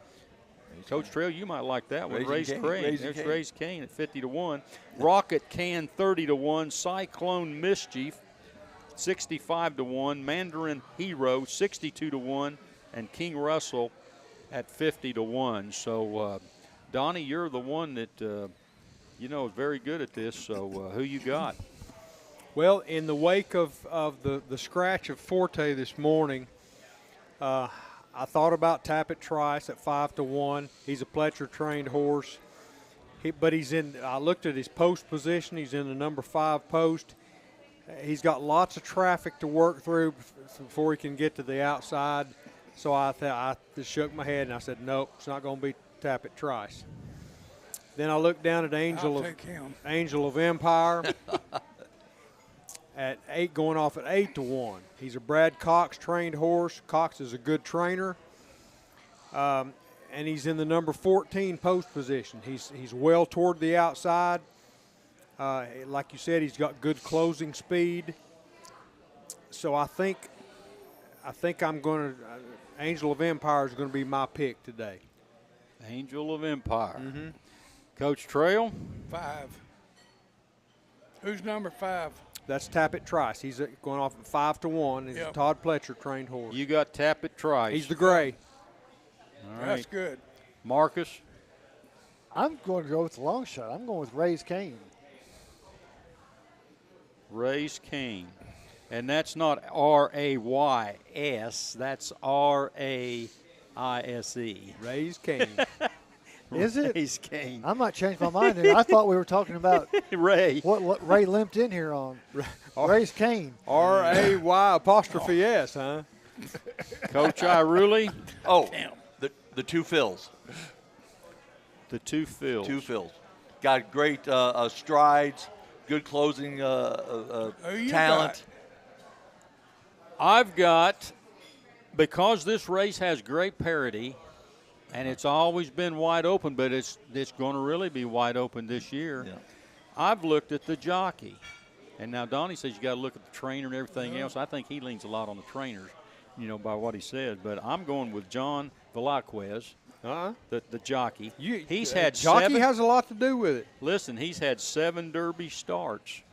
Coach Trail, you might like that one. Raise Cane. There's Raise Cane at 50-1. Rocket Can, 30-1. Cyclone Mischief, 65-1. Mandarin Hero, 62-1. And King Russell at 50-1. So, Donnie, you're the one that is very good at this. So, who you got? Well, in the wake of the scratch of Forte this morning, I thought about Tappet Trice at 5-1. He's a Pletcher-trained horse. But he's in. I looked at his post position. He's in the number 5 post. He's got lots of traffic to work through before he can get to the outside. So I just shook my head and I said, nope, it's not going to be Tappet Trice. Then I looked down at Angel of Empire at 8, going off at 8-1. He's a Brad Cox trained horse. Cox is a good trainer. And he's in the number 14 post position. He's well toward the outside. Like you said, he's got good closing speed. So I think I'm going to Angel of Empire is going to be my pick today. Angel of Empire. Coach Trail? 5. Who's number 5? That's Tappet Trice. He's going off at 5-1. He's a Todd Pletcher trained horse. You got Tappet Trice. He's the gray. All right. That's good. Marcus? I'm going to go with the long shot. I'm going with Ray's Cane. Ray's Cane. And that's not R-A-Y-S. That's R-A-I-S-E. Ray's Cane. Is it? Ray's Cane. I might change my mind there. I thought we were talking about Ray. What Ray limped in here on. Ray's Cane. R-A-Y''S, huh? Coach Iruli? Oh, the 2 Phils. The 2 Phils. 2 Phils. Got great strides, good closing talent. I've got, because this race has great parity, and it's always been wide open, but it's going to really be wide open this year. Yeah. I've looked at the jockey. And now Donnie says you got to look at the trainer and everything else. I think he leans a lot on the trainers, by what he said. But I'm going with John Velazquez, the jockey. He's had jockey 7. has a lot to do with it. Listen, he's had 7 Derby starts.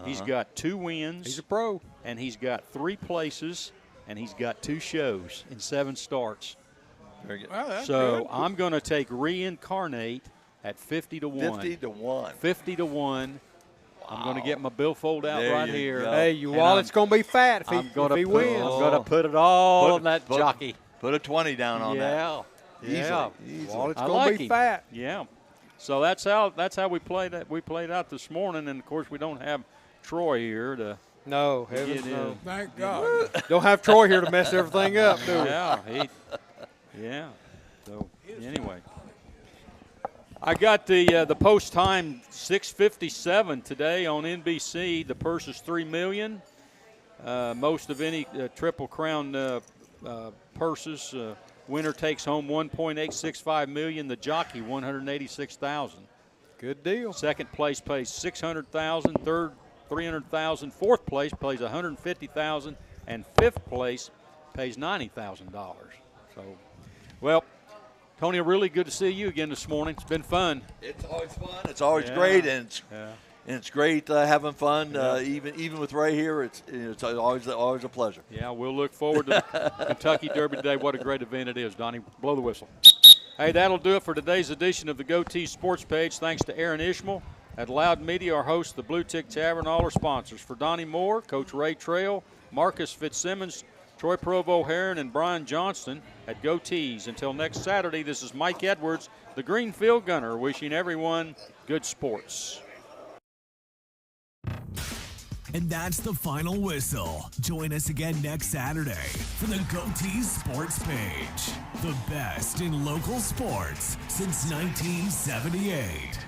He's got 2 wins. He's a pro. And he's got 3 places, and he's got 2 shows in 7 starts. Very good. Well, that's So good. I'm going to take Reincarnate at 50-1. 50-1. 50-1. I'm going to get my billfold out right here. go. Hey, your wallet's going to be fat if he wins. I'm going to put it all on that jockey. Put a 20 down on that. Yeah. Wallet's I going like to be him. fat. Yeah. So that's how we played it. We played out this morning, and of course we don't have Troy here to No, get heavens in. no. Thank God. Don't have Troy here to mess everything up, do we? Yeah. So anyway, I got the post time 6:57 today on NBC. The purse is $3 million. Most of any Triple Crown purses. Winner takes home $1.865 million. The jockey $186,000. Good deal. Second place pays $600,000. Third $300,000. Fourth place pays $150,000, and fifth place pays $90,000. So, well, Tony, really good to see you again this morning. It's been fun. It's always fun. It's always great, and it's great having fun. Even with Ray here, it's always a pleasure. Yeah, we'll look forward to the Kentucky Derby today. What a great event it is, Donnie. Blow the whistle. Hey, that'll do it for today's edition of the Goatee Sports Page. Thanks to Aaron Ishmael at Loud Media, our host, the Blue Tick Tavern, all our sponsors. For Donnie Moore, Coach Ray Trail, Marcus Fitzsimmons, Troy Provo Heron, and Brian Johnston at Goatees. Until next Saturday, this is Mike Edwards, the Greenfield Gunner, wishing everyone good sports. And that's the final whistle. Join us again next Saturday for the Goatee Sports Page. The best in local sports since 1978.